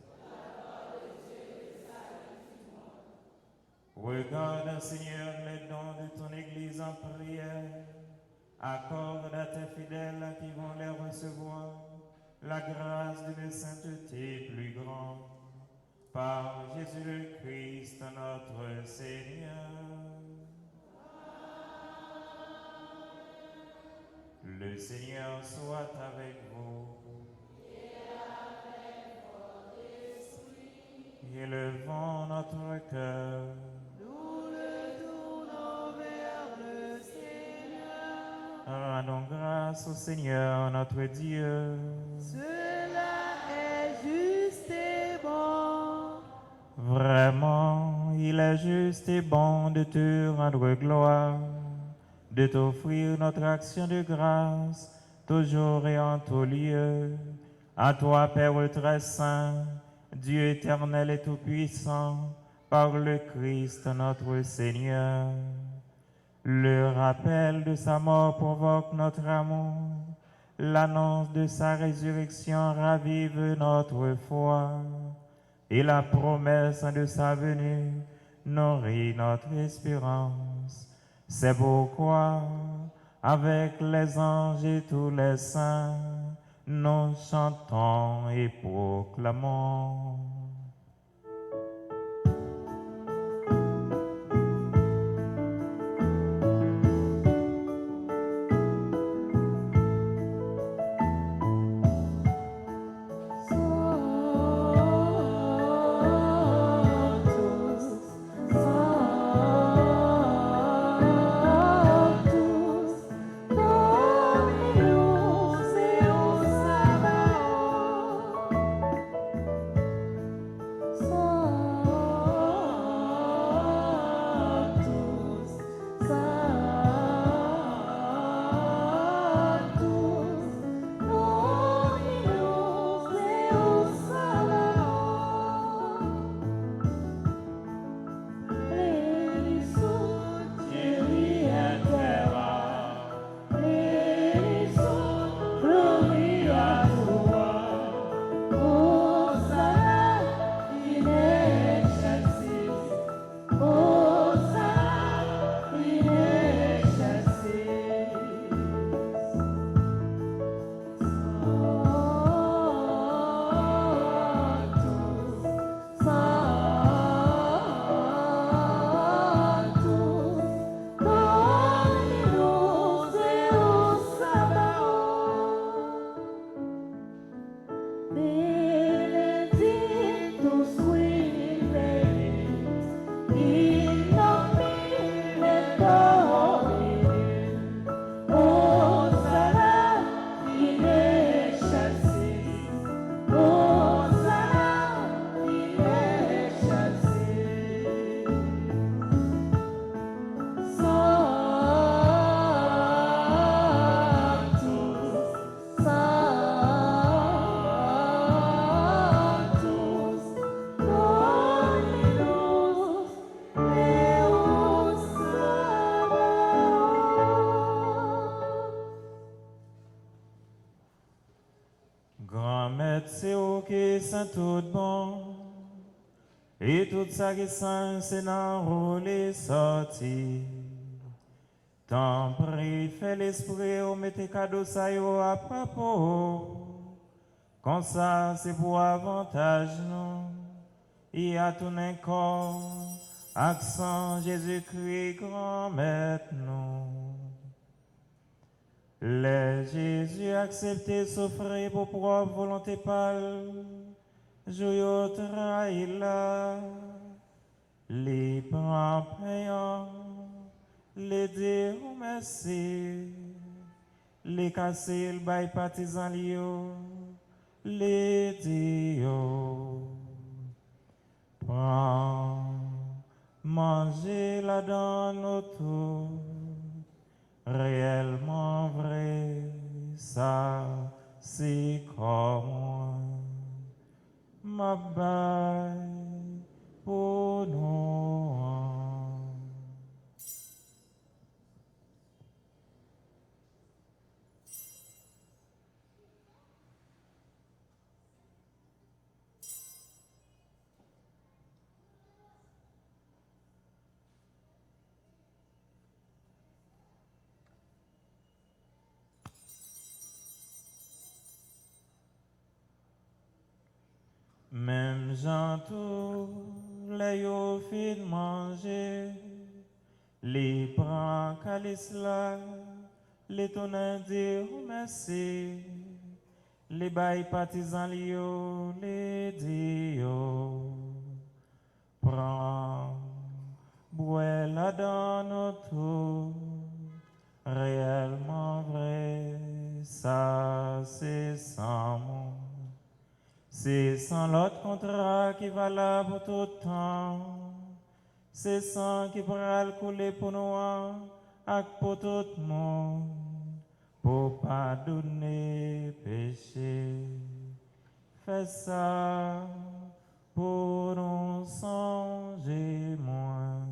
Regarde, Seigneur, les dons de ton Église en prière. Accorde à tes fidèles qui vont les recevoir la grâce d'une sainteté plus grande. Par Jésus le Christ, notre Seigneur. Le Seigneur soit avec vous. Élevons notre cœur. Nous le tournons vers le Seigneur. Rendons grâce au Seigneur notre Dieu. Cela est juste et bon. Vraiment, il est juste et bon de te rendre gloire, de t'offrir notre action de grâce, toujours et en tout lieu. À toi, Père très saint, Dieu éternel et tout-puissant, par le Christ notre Seigneur. Le rappel de sa mort provoque notre amour. L'annonce de sa résurrection ravive notre foi. Et la promesse de sa venue nourrit notre espérance. C'est pourquoi, avec les anges et tous les saints, nous chantons et proclamons. Grand maître, c'est au qui saint tout bon, et tout ça qui saint, c'est dans rouler sorti. Tant prie, fait l'esprit, au mettez cadeau ça yo à propos. Comme ça, c'est pour avantage nous. Il y a tout un corps, accent Jésus-Christ, grand maître nous. Les Jésus accepté souffrir pour propre volonté pâle, joyeux trahi là, les prend payant, les dire merci, les casser le bail partisan lio, les dire prends, manger la donne autour. Réellement vrai, ça c'est comme ma baille pour nous. gens tous les yo fin manger, les prend calice là, les tonnerres dire merci, les bails partisans lio, les dio, prends, bois là dans notre réellement vrai, ça c'est sans mot. C'est sans l'autre contrat qui va là pour tout temps. C'est sans qui pourra le couler pour nous et pour tout le monde. Pour pardonner péché. Fais ça pour nous songer moins.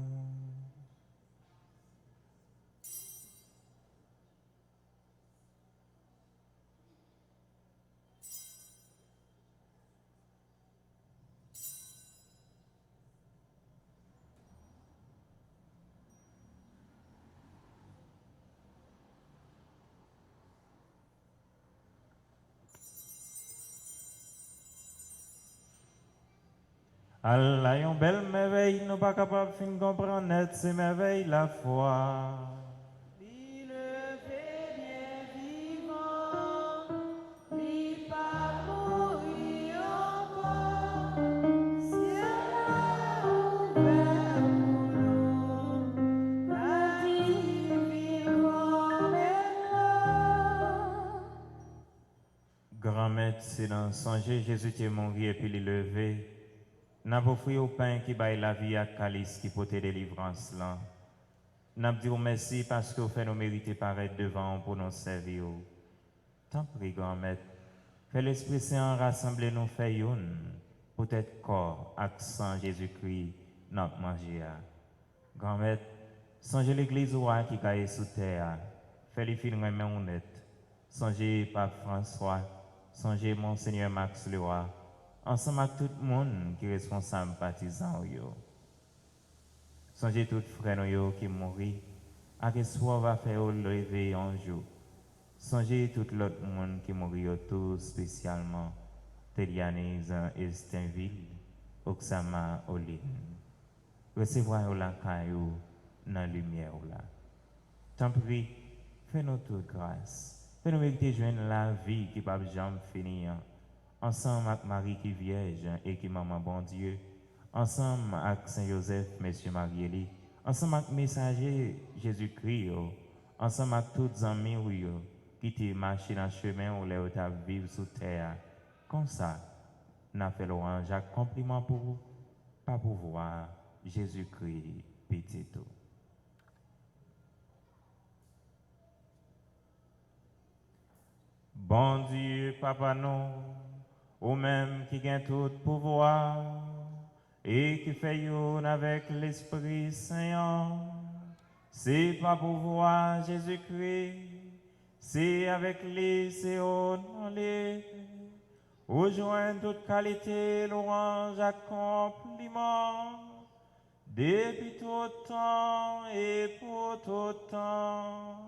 Allah, yon belle merveille, nous pas capables de comprendre net ces merveilles la foi. Il le fait bien vivant, il pas mourir encore. Ciel a ouvert pour nous, la vie vivant maintenant. Grand maître, c'est dans songer Jésus qui est mort et puis il est levé. N'a pas offert au pain qui baille la vie à calice qui porte délivrance là. N'a pas dit merci parce que vous fait nous mériter paraître devant pour nous servir. Tant pis, grand maître. Fais l'Esprit Saint rassembler nous fait une. Peut-être corps, accent Jésus-Christ, notre manger. Grand maître, songez l'église roi qui caille sous terre. Fais les films remet honnête. Songez Pape François. Songez Monseigneur Max Leroy. Ensemble avec tout le monde qui est responsable partisan. Songez tout frère qui mourit, à que soit va faire lever un jour. Songez tout l'autre monde qui mourit tout spécialement. Télianise, Estinville, Oksama, Oline. Recevoir la caillou dans la lumière là. Tant pis, fais-nous toute grâce. Fais-nous mériter joindre la vie qui ne va jamais finir. Ensemble avec Marie qui vierge et qui maman bon Dieu, ensemble avec Saint Joseph, Monsieur Marie-Élie, ensemble avec messager Jésus-Christ, ensemble avec tous les amis qui t'ont marché dans le chemin où les autres vivent sous terre. Comme ça, nous avons fait l'orange à compliment pour vous, pas pour voir Jésus-Christ petit tout. Bon Dieu, Papa, nous, ou même qui gagne tout pouvoir et qui fait une avec l'Esprit Saint. C'est pas pour voir Jésus-Christ, c'est avec lui, c'est au nom les. Rejoindre toute qualité, louange, accompliment, depuis tout temps et pour tout temps.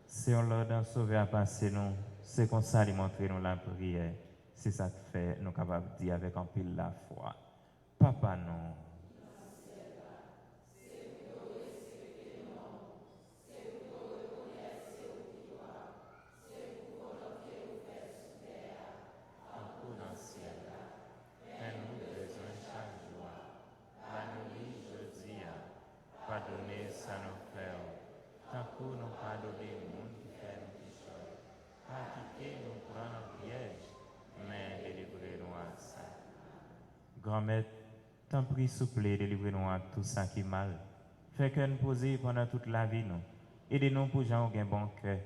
Si on l'a dans sauvé à passer nous, c'est comme ça lui montrer nous la prière. C'est ça que fait nous capables de dire avec un pile la foi. Papa non. Pardonnez ça nos frères, tant que nous pardonnons le monde qui fait nos péchés. Pas quitter nous prendre en piège, mais délivrez-nous à ça. Grand-mère, tant pis, souple, délivrez-nous à tout ça qui est mal. Fait que nous poser pendant toute la vie, nous. Aidez-nous pour gens qui ont un bon cœur.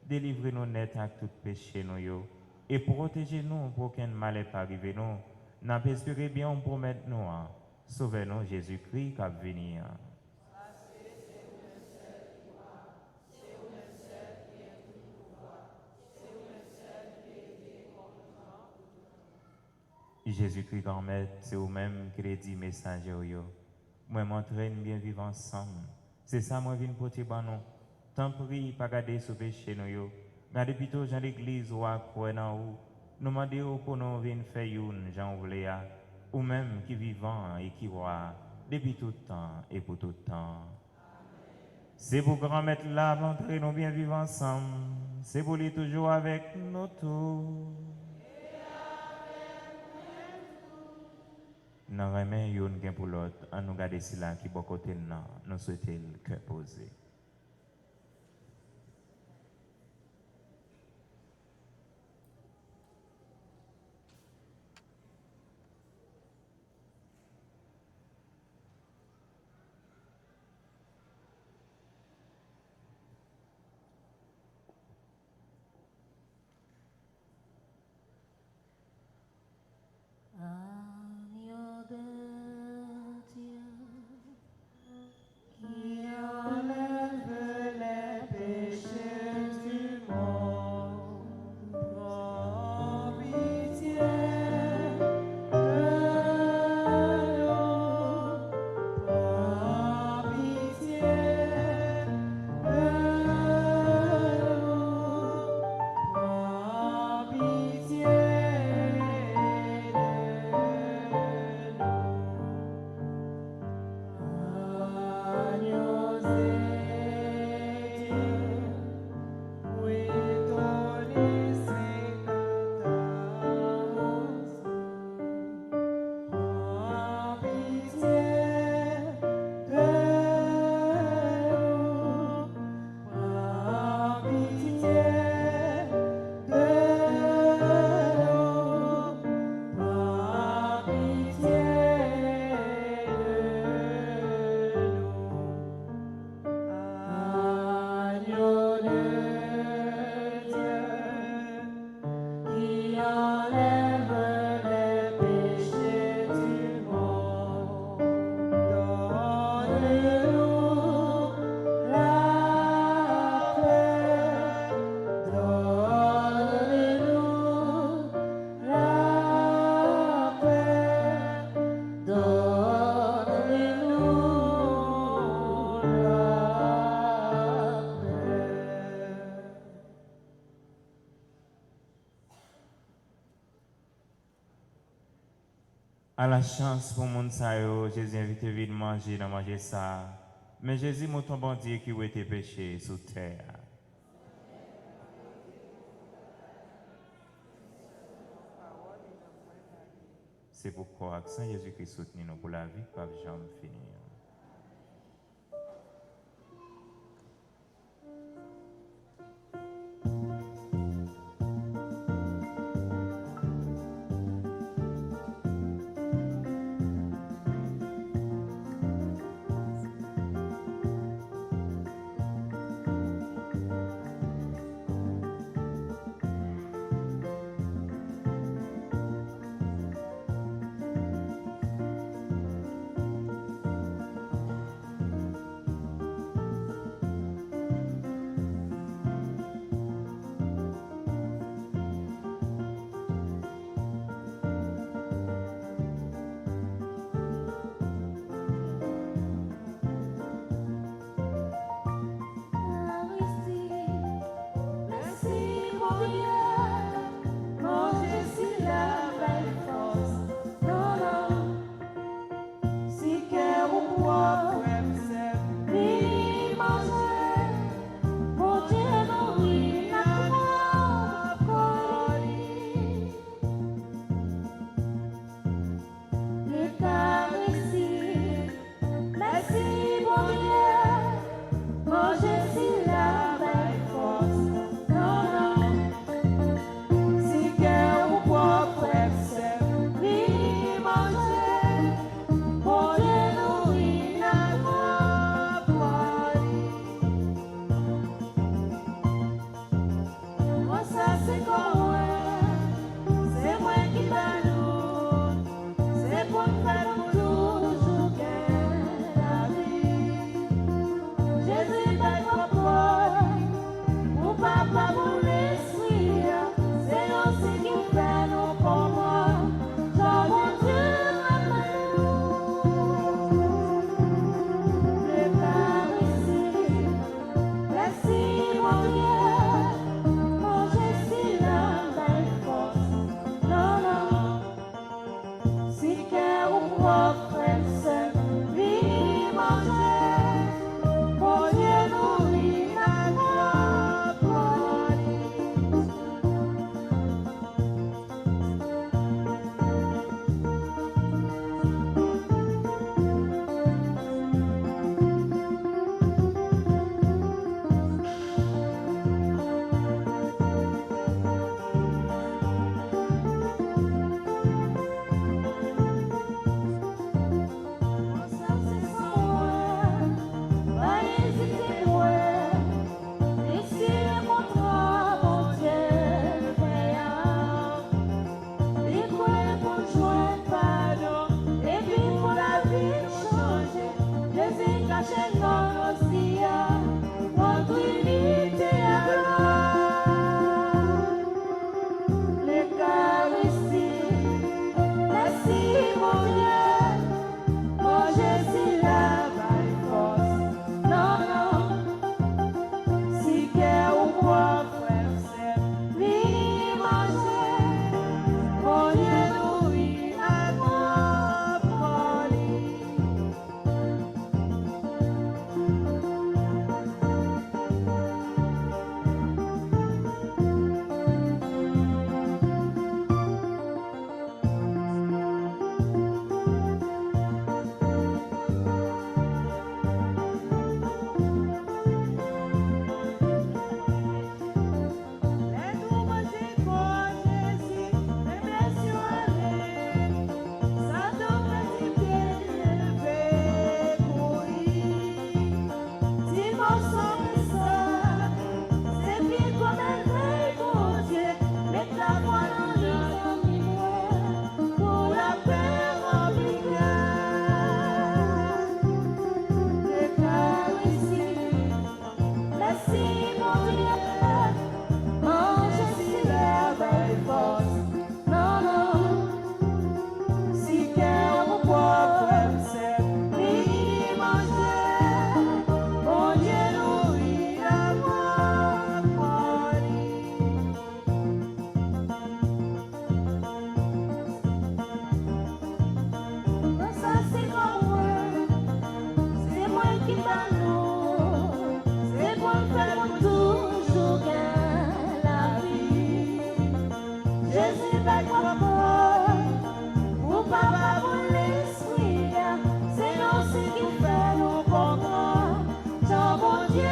Délivrez-nous net à tout péché, nous, yo. Et protégez-nous pour qu'un mal n'ait pas arrivé, nous. Nous espérons bien, on promet nous. Sauvez-nous, Jésus-Christ, qui va venir. Jésus-Christ, grand maître, c'est vous-même qui les dit messager. Moi, m'entraîne bien vivre ensemble. C'est ça, moi, je viens pour te nous. Tant pis, pas garder ce péché, nous. Gardez plutôt dans l'église ou à quoi nous demandons pour nous venir faire une, Jean voulait, ou même qui vivant et qui voit depuis tout temps et pour tout temps. C'est pour grand maître là, montrer nous bien vivre ensemble. C'est pour lui toujours avec nous tous. Nous remettons une pour l'autre, en nous garder cela qui est bon côté nous souhaitons le cœur posé. Agneau de Dieu, qui enlève les péchés du monde, prends pitié de nous, prends pitié de nous, prends pitié. À la chance pour mon sayo, Jésus invite vite manger, dans manger ça. Mais Jésus mon ton bon Dieu qui a été péché sous terre. C'est pourquoi Saint Jésus-Christ soutient nous pour la vie, pas jamais finir. par nous, c'est pour faire pour toujours gagner la vie. Jésus va comprendre, pour papa, pour l'esprit, c'est aussi qui fait nous comprendre. Jean bon Dieu,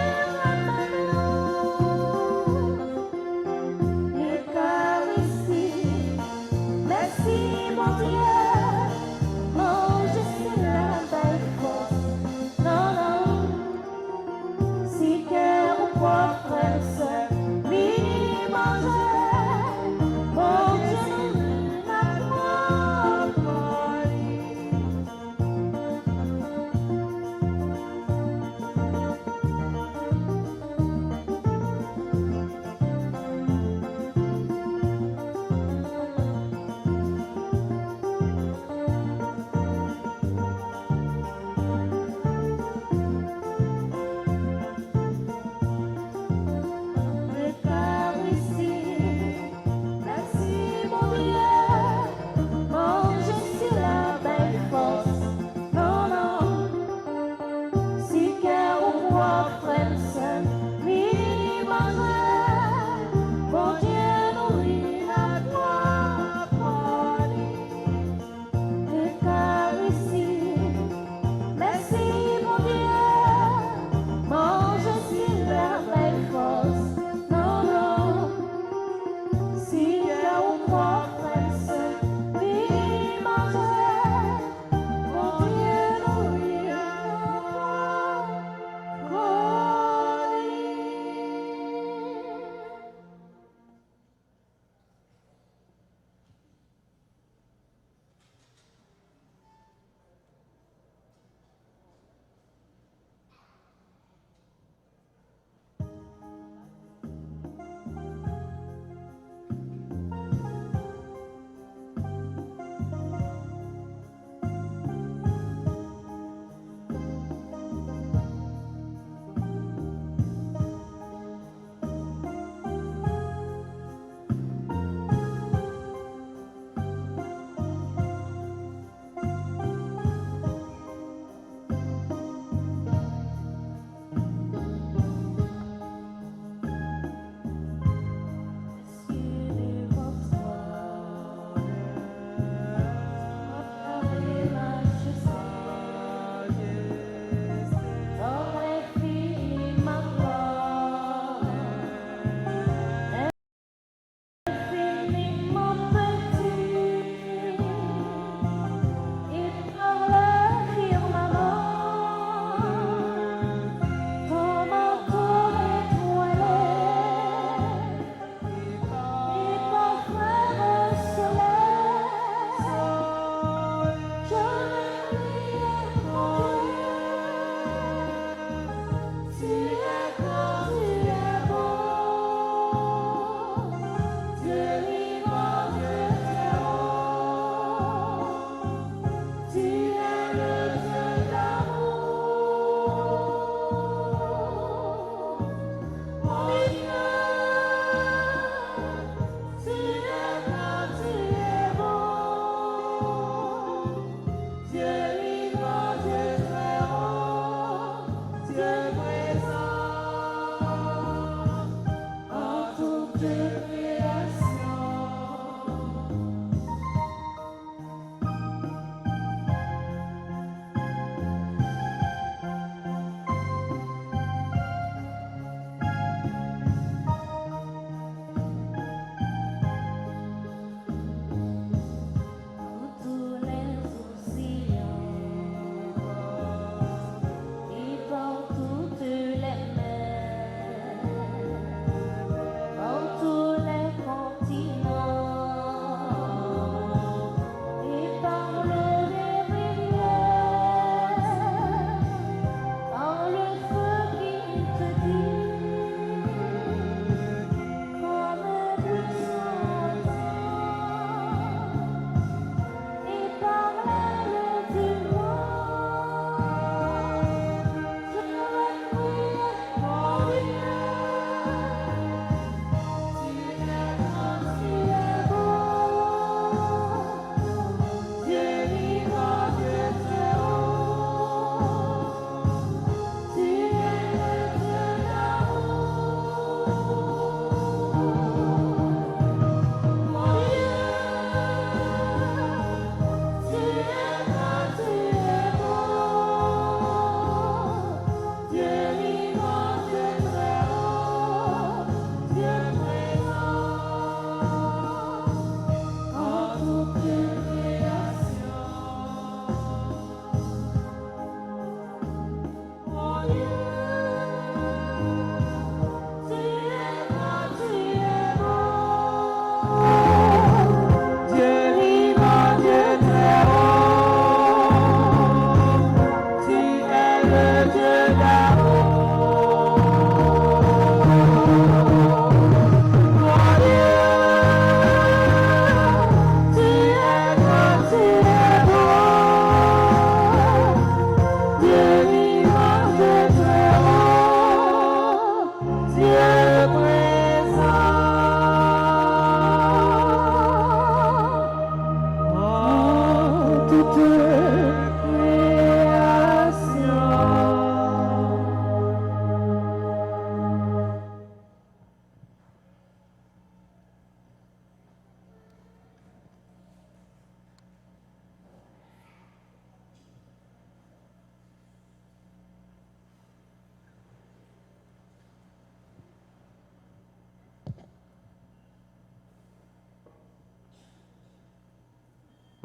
l'Eucharistie. Merci mon Dieu, mon Jésus, la belle force. Non, non,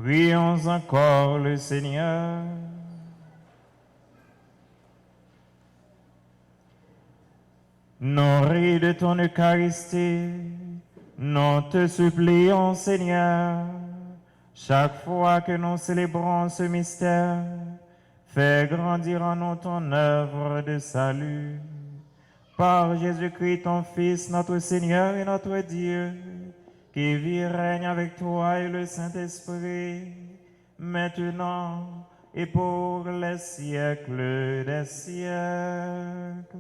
Prions encore le Seigneur. Nourris de ton Eucharistie, nous te supplions, Seigneur, chaque fois que nous célébrons ce mystère, fais grandir en nous ton œuvre de salut. Par Jésus-Christ, ton Fils, notre Seigneur et notre Dieu, qui vit et règne avec toi et le Saint-Esprit, maintenant et pour les siècles des siècles.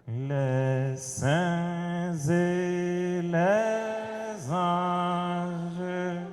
Les saints et les anges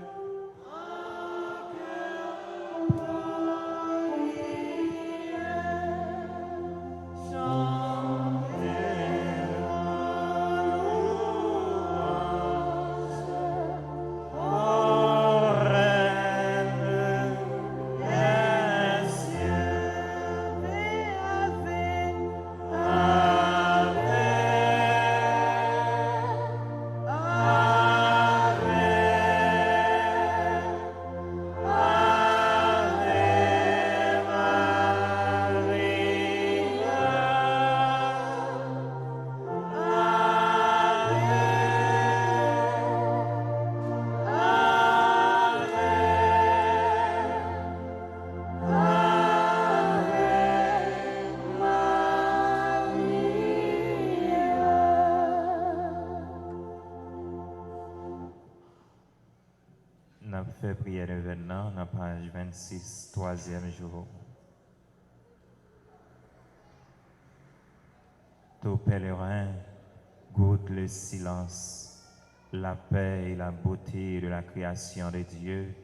n'a fait prière événement, dans la page 26, troisième jour. Tout pèlerin goûte le silence, la paix et la beauté de la création de Dieu.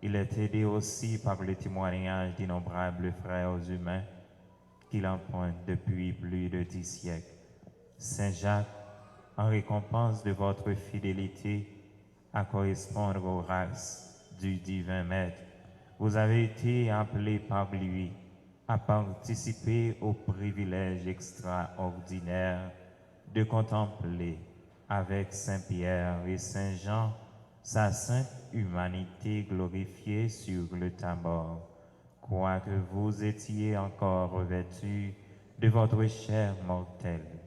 Il est aidé aussi par le témoignage d'innombrables frères humains qu'il emprunte depuis plus de 10 siècles. Saint Jacques, en récompense de votre fidélité à correspondre aux races du divin Maître, vous avez été appelé par lui à participer au privilège extraordinaire de contempler avec Saint Pierre et Saint Jean sa sainte humanité glorifiée sur le Tabor, quoique vous étiez encore revêtus de votre chair mortelle.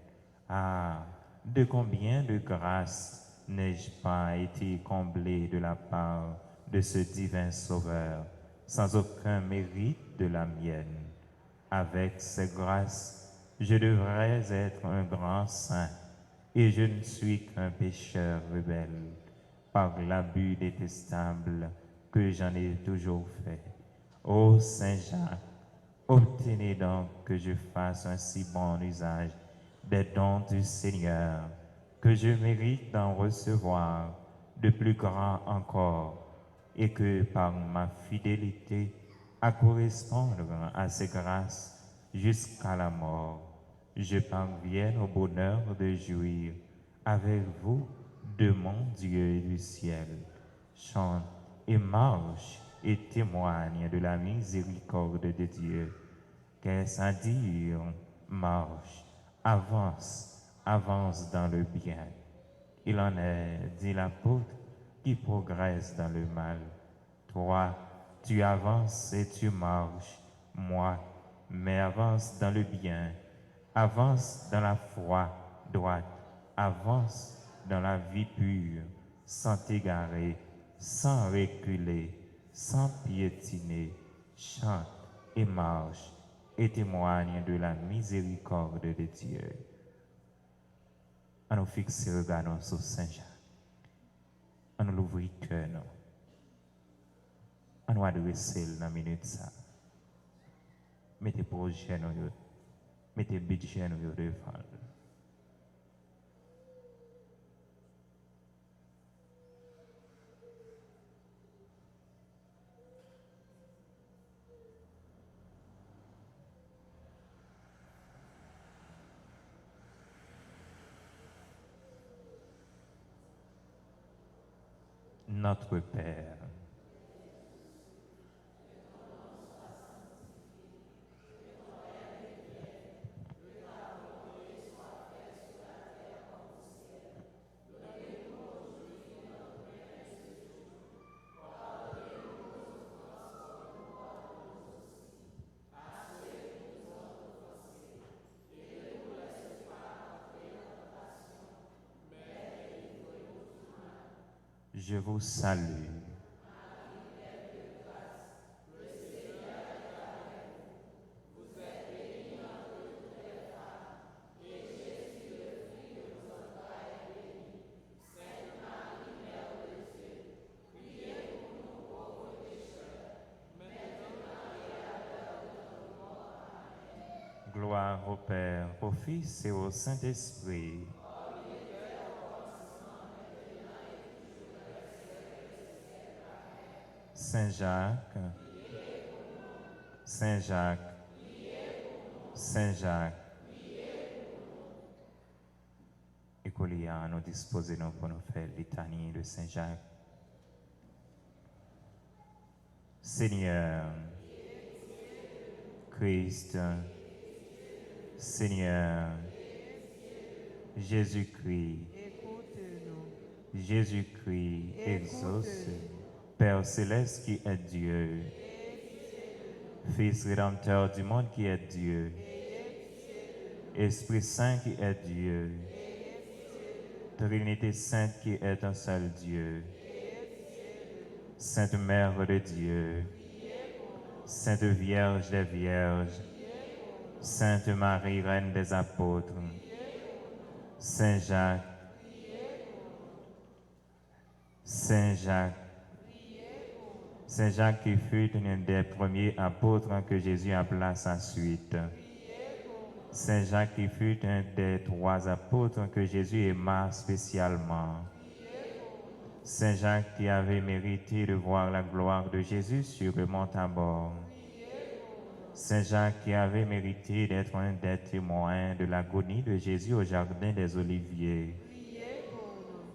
Ah, de combien de grâces n'ai-je pas été comblé de la part de ce divin Sauveur, sans aucun mérite de la mienne. Avec ces grâces, je devrais être un grand saint, et je ne suis qu'un pécheur rebelle, par l'abus détestable que j'en ai toujours fait. Ô Saint Jacques, obtenez donc que je fasse un si bon usage des dons du Seigneur, que je mérite d'en recevoir de plus grands encore, et que par ma fidélité à correspondre à ces grâces jusqu'à la mort, je parvienne au bonheur de jouir avec vous de mon Dieu du ciel. Chante et marche et témoigne de la miséricorde de Dieu. Qu'est-ce à dire? Marche, avance, avance dans le bien. Il en est, dit l'apôtre, qui progresse dans le mal. Toi, tu avances et tu marches, moi, mais avance dans le bien, avance dans la foi droite, avance dans la vie pure, sans t'égarer, sans reculer, sans piétiner, chante et marche et témoigne de la miséricorde de Dieu. À nous fixer le regard sur Saint-Jacques. À nous l'ouvrir cœur. À nous adresser dans la minute ça. Mettez projet nous, mettez budget nous devant. Notre Père, je vous salue. Gloire au Père, au Fils et au Saint-Esprit. Saint Jacques, Saint Jacques, Saint Jacques. Écoliers, nous disposons pour nous faire litanie de Saint Jacques. Seigneur, Christ, Seigneur, Jésus-Christ, Écoute-nous. Jésus-Christ, exauce, Père céleste qui est Dieu, Fils rédempteur du monde qui est Dieu, Esprit Saint qui est Dieu, Trinité Sainte qui est un seul Dieu, Sainte Mère de Dieu, Sainte Vierge des Vierges, Sainte Marie, Reine des Apôtres, Saint Jacques, Saint Jacques, Saint Jacques qui fut un des premiers apôtres que Jésus appela sa suite. Saint Jacques qui fut un des 3 apôtres que Jésus aima spécialement. Saint Jacques qui avait mérité de voir la gloire de Jésus sur le mont Tabor. Saint Jacques qui avait mérité d'être un des témoins de l'agonie de Jésus au jardin des Oliviers.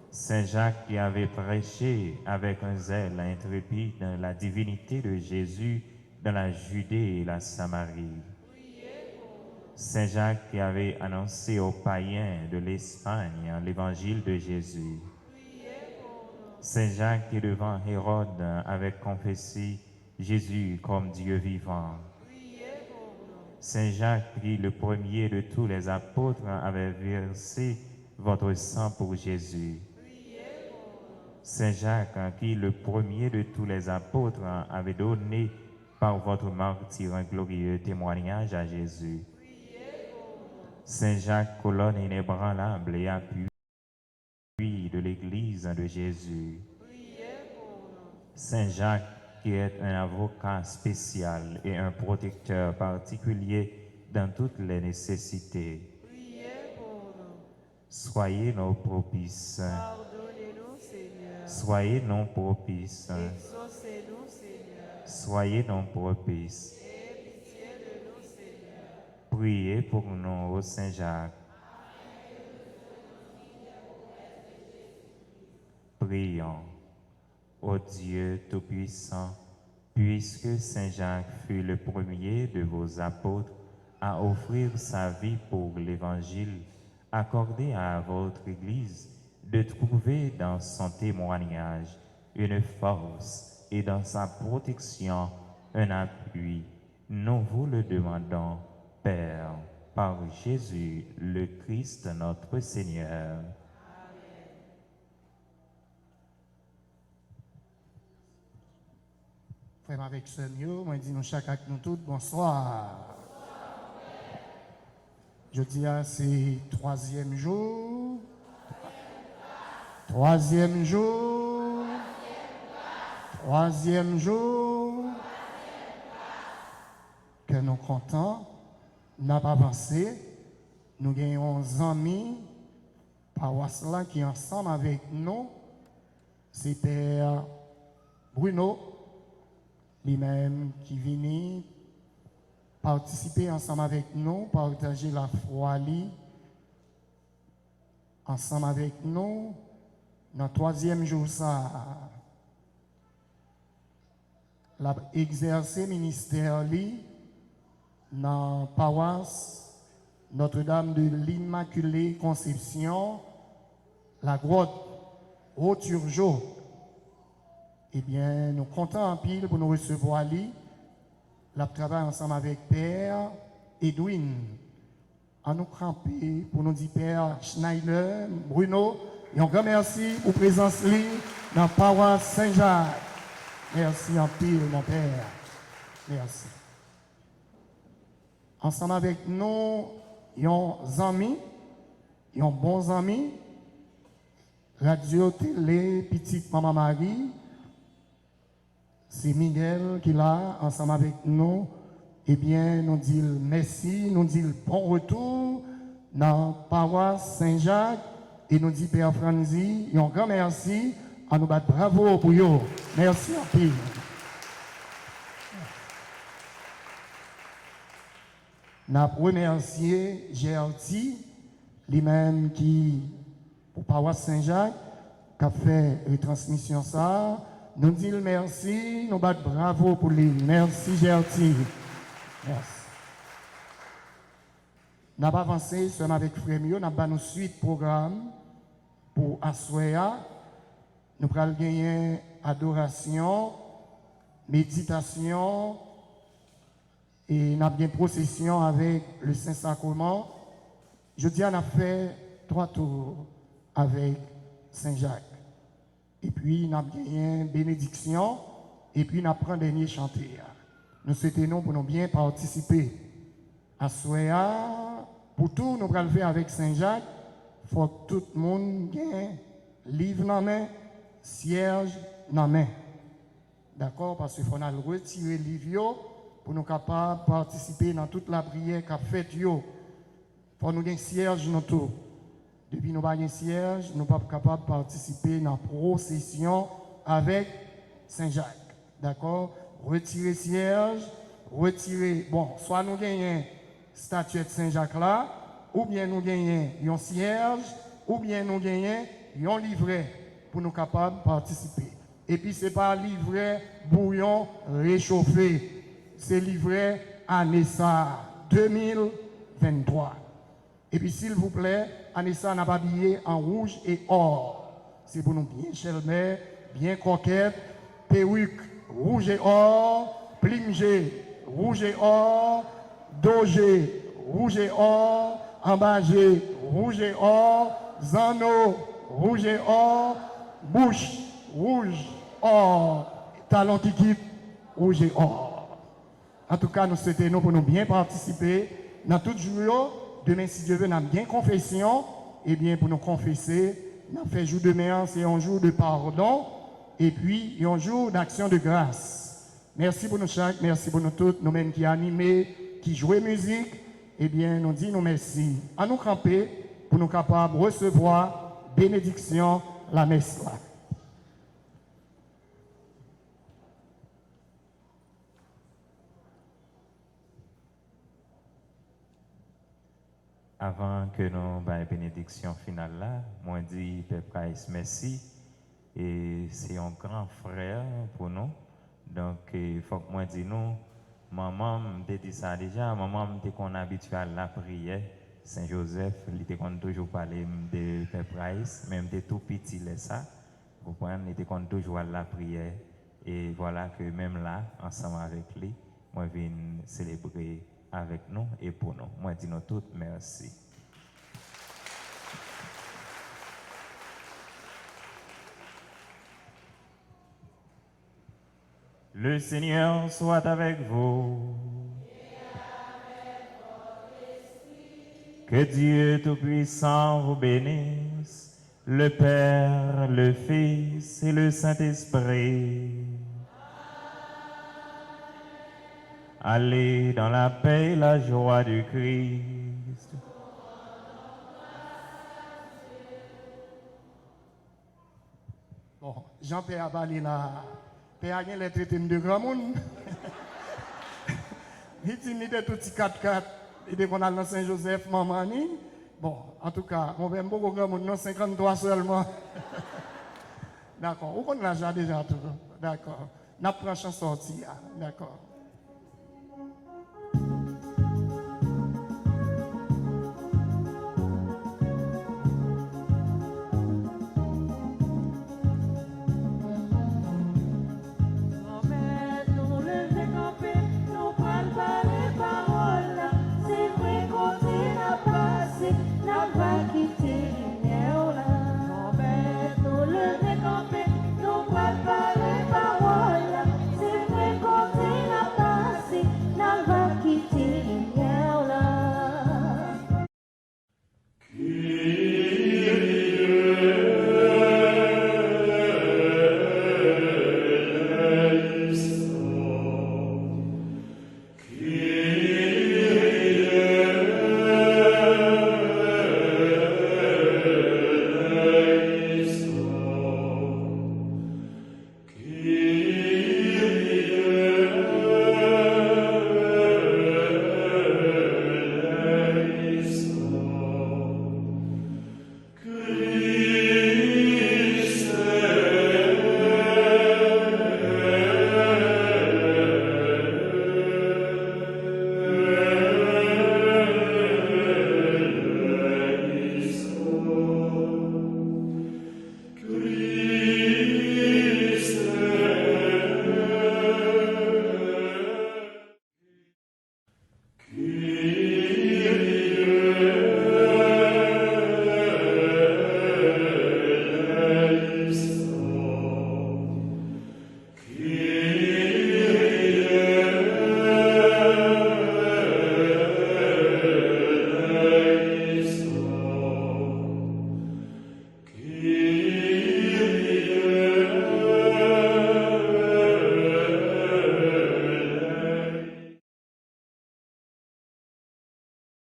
Saint Jacques qui avait prêché avec un zèle intrépide la divinité de Jésus dans la Judée et la Samarie. Saint Jacques qui avait annoncé aux païens de l'Espagne l'évangile de Jésus. Saint Jacques qui devant Hérode avait confessé Jésus comme Dieu vivant. Saint Jacques qui, le premier de tous les apôtres, avait versé votre sang pour Jésus. Saint Jacques qui, le premier de tous les apôtres, avait donné par votre martyre un glorieux témoignage à Jésus. Saint Jacques, colonne inébranlable et appui de l'Église de Jésus. Saint Jacques, qui est un avocat spécial et un protecteur particulier dans toutes les nécessités. Soyez nos propices. Pardonnez-nous, Seigneur. Soyez non propices. Exaucez-nous, Seigneur. Soyez non propices. Aie pitié de nous, Seigneur. Priez pour nous, ô Saint Jacques. Prions. Ô Dieu Tout-Puissant, puisque Saint Jacques fut le premier de vos apôtres à offrir sa vie pour l'Évangile, accordez à votre Église de trouver dans son témoignage une force et dans sa protection un appui. Nous vous le demandons, Père, par Jésus le Christ notre Seigneur. frère avec sœur, moi dis nous chaque acte nous tous bonsoir. Je dis à c'est troisième jour. Troisième jour. Troisième jour. Que nous comptons, n'a pas avancé. Nous gagnons amis, paroisse là qui est ensemble avec nous. C'est Père Bruno, lui-même qui vient participer ensemble avec nous, partager la foi ensemble avec nous dans le troisième jour ça. L'a exercé ministère dans la paroisse Notre-Dame de l'Immaculée Conception, la grotte Haut-Turgeau. Eh bien, nous comptons en pile pour nous recevoir la travail ensemble avec Père Edwin. À nous cramper pour nous dire Père Schneider, Bruno, et un grand merci pour présence dans la paroisse Saint-Jacques. Merci en pile, mon Père. Merci. Ensemble avec nous, yon amis, yon bons amis, radio, télé, petite maman Marie, c'est Miguel qui est là, ensemble avec nous. Eh bien, nous disons merci, nous disons bon retour dans la paroisse Saint-Jacques et nous disons Père Franzi, un grand merci, à nous battre bravo pour eux. Merci en pile. Nous remercions Gerti, lui-même qui, pour paroisse Saint-Jacques, qui a fait retransmission ça. Nous disons merci, nous battons bravo pour lui. Merci Gerti. Merci. Nous avons avancé seulement avec Frémio, nous avons une suite programme pour Assoya. Nous allons gagner adoration, méditation et nous avons une procession avec le Saint-Sacrement. Jeudi, on a fait 3 tours avec Saint-Jacques. Et puis, nous avons gagné une bénédiction et puis nous avons pris un dernier chantier. Nous souhaitons pour nous bien participer à Soya. Pour tout, nous allons le faire avec Saint-Jacques. Il faut que tout le monde ait livre dans la main, cierge dans la main. D'accord? Parce qu'il faut retirer le livre pour nous capables de participer dans toute la prière qu'a faite. Il faut nous gagner cierge dans tout. Depuis nous avons cierge, nous ne sommes pas capables de participer dans la procession avec Saint-Jacques. D'accord? Retirer cierge, retirer, bon, soit nous gagnons statuette Saint-Jacques là, ou bien nous gagnons un cierge, ou bien nous gagnons un livret pour nous capables de participer. Et puis ce n'est pas livret bouillon réchauffé, c'est livret Anessa 2023. Et puis s'il vous plaît, Anessa n'a pas habillé en rouge et or. C'est pour nous bien chelmer, bien coquette, perruque rouge et or, plimgé, rouge et or, dogé, rouge et or, embagé, rouge et or, zano, rouge et or, bouche, rouge, or, talon qui quitte, rouge et or. En tout cas, nous souhaitons pour nous bien participer dans tout jour. Demain, si Dieu veut, nous avons bien confession. Et bien, pour nous confesser, nous avons fait jour demain, c'est un jour de pardon. Et puis, un jour d'action de grâce. Merci pour nous chaque, merci pour nous toutes, nous-mêmes qui animés, qui jouent musique. Eh bien, nous disons merci. À nous camper pour nous capables de recevoir bénédiction, la messe là. Avant que nous ayons la bénédiction finale là, moi dis Père Price merci. Et c'est un grand frère pour nous. Donc, il faut que moi dise nous, maman me dit ça déjà, maman me dit qu'on est habitué à la prière. Saint-Joseph, il était toujours parler de Père Price, même de tout petit, ça. Vous comprenez, il était toujours à la prière. Et voilà que même là, ensemble avec lui, moi je viens célébrer avec nous et pour nous. Moi dis nous toutes merci. Le Seigneur soit avec vous. Que Dieu Tout-Puissant vous bénisse, le Père, le Fils et le Saint-Esprit. Allez dans la paix et la joie du Christ. Bon, Jean-Pierre a parlé là. Père a les traités de grand monde. Il dit qu'il était tout petit 4-4. Il dit qu'on a dans Saint-Joseph, Mamani. Bon, en tout cas, on va beaucoup grand monde, non 53 seulement. D'accord. Où qu'on l'a déjà tout. D'accord. N'a pas chanson sortie. D'accord.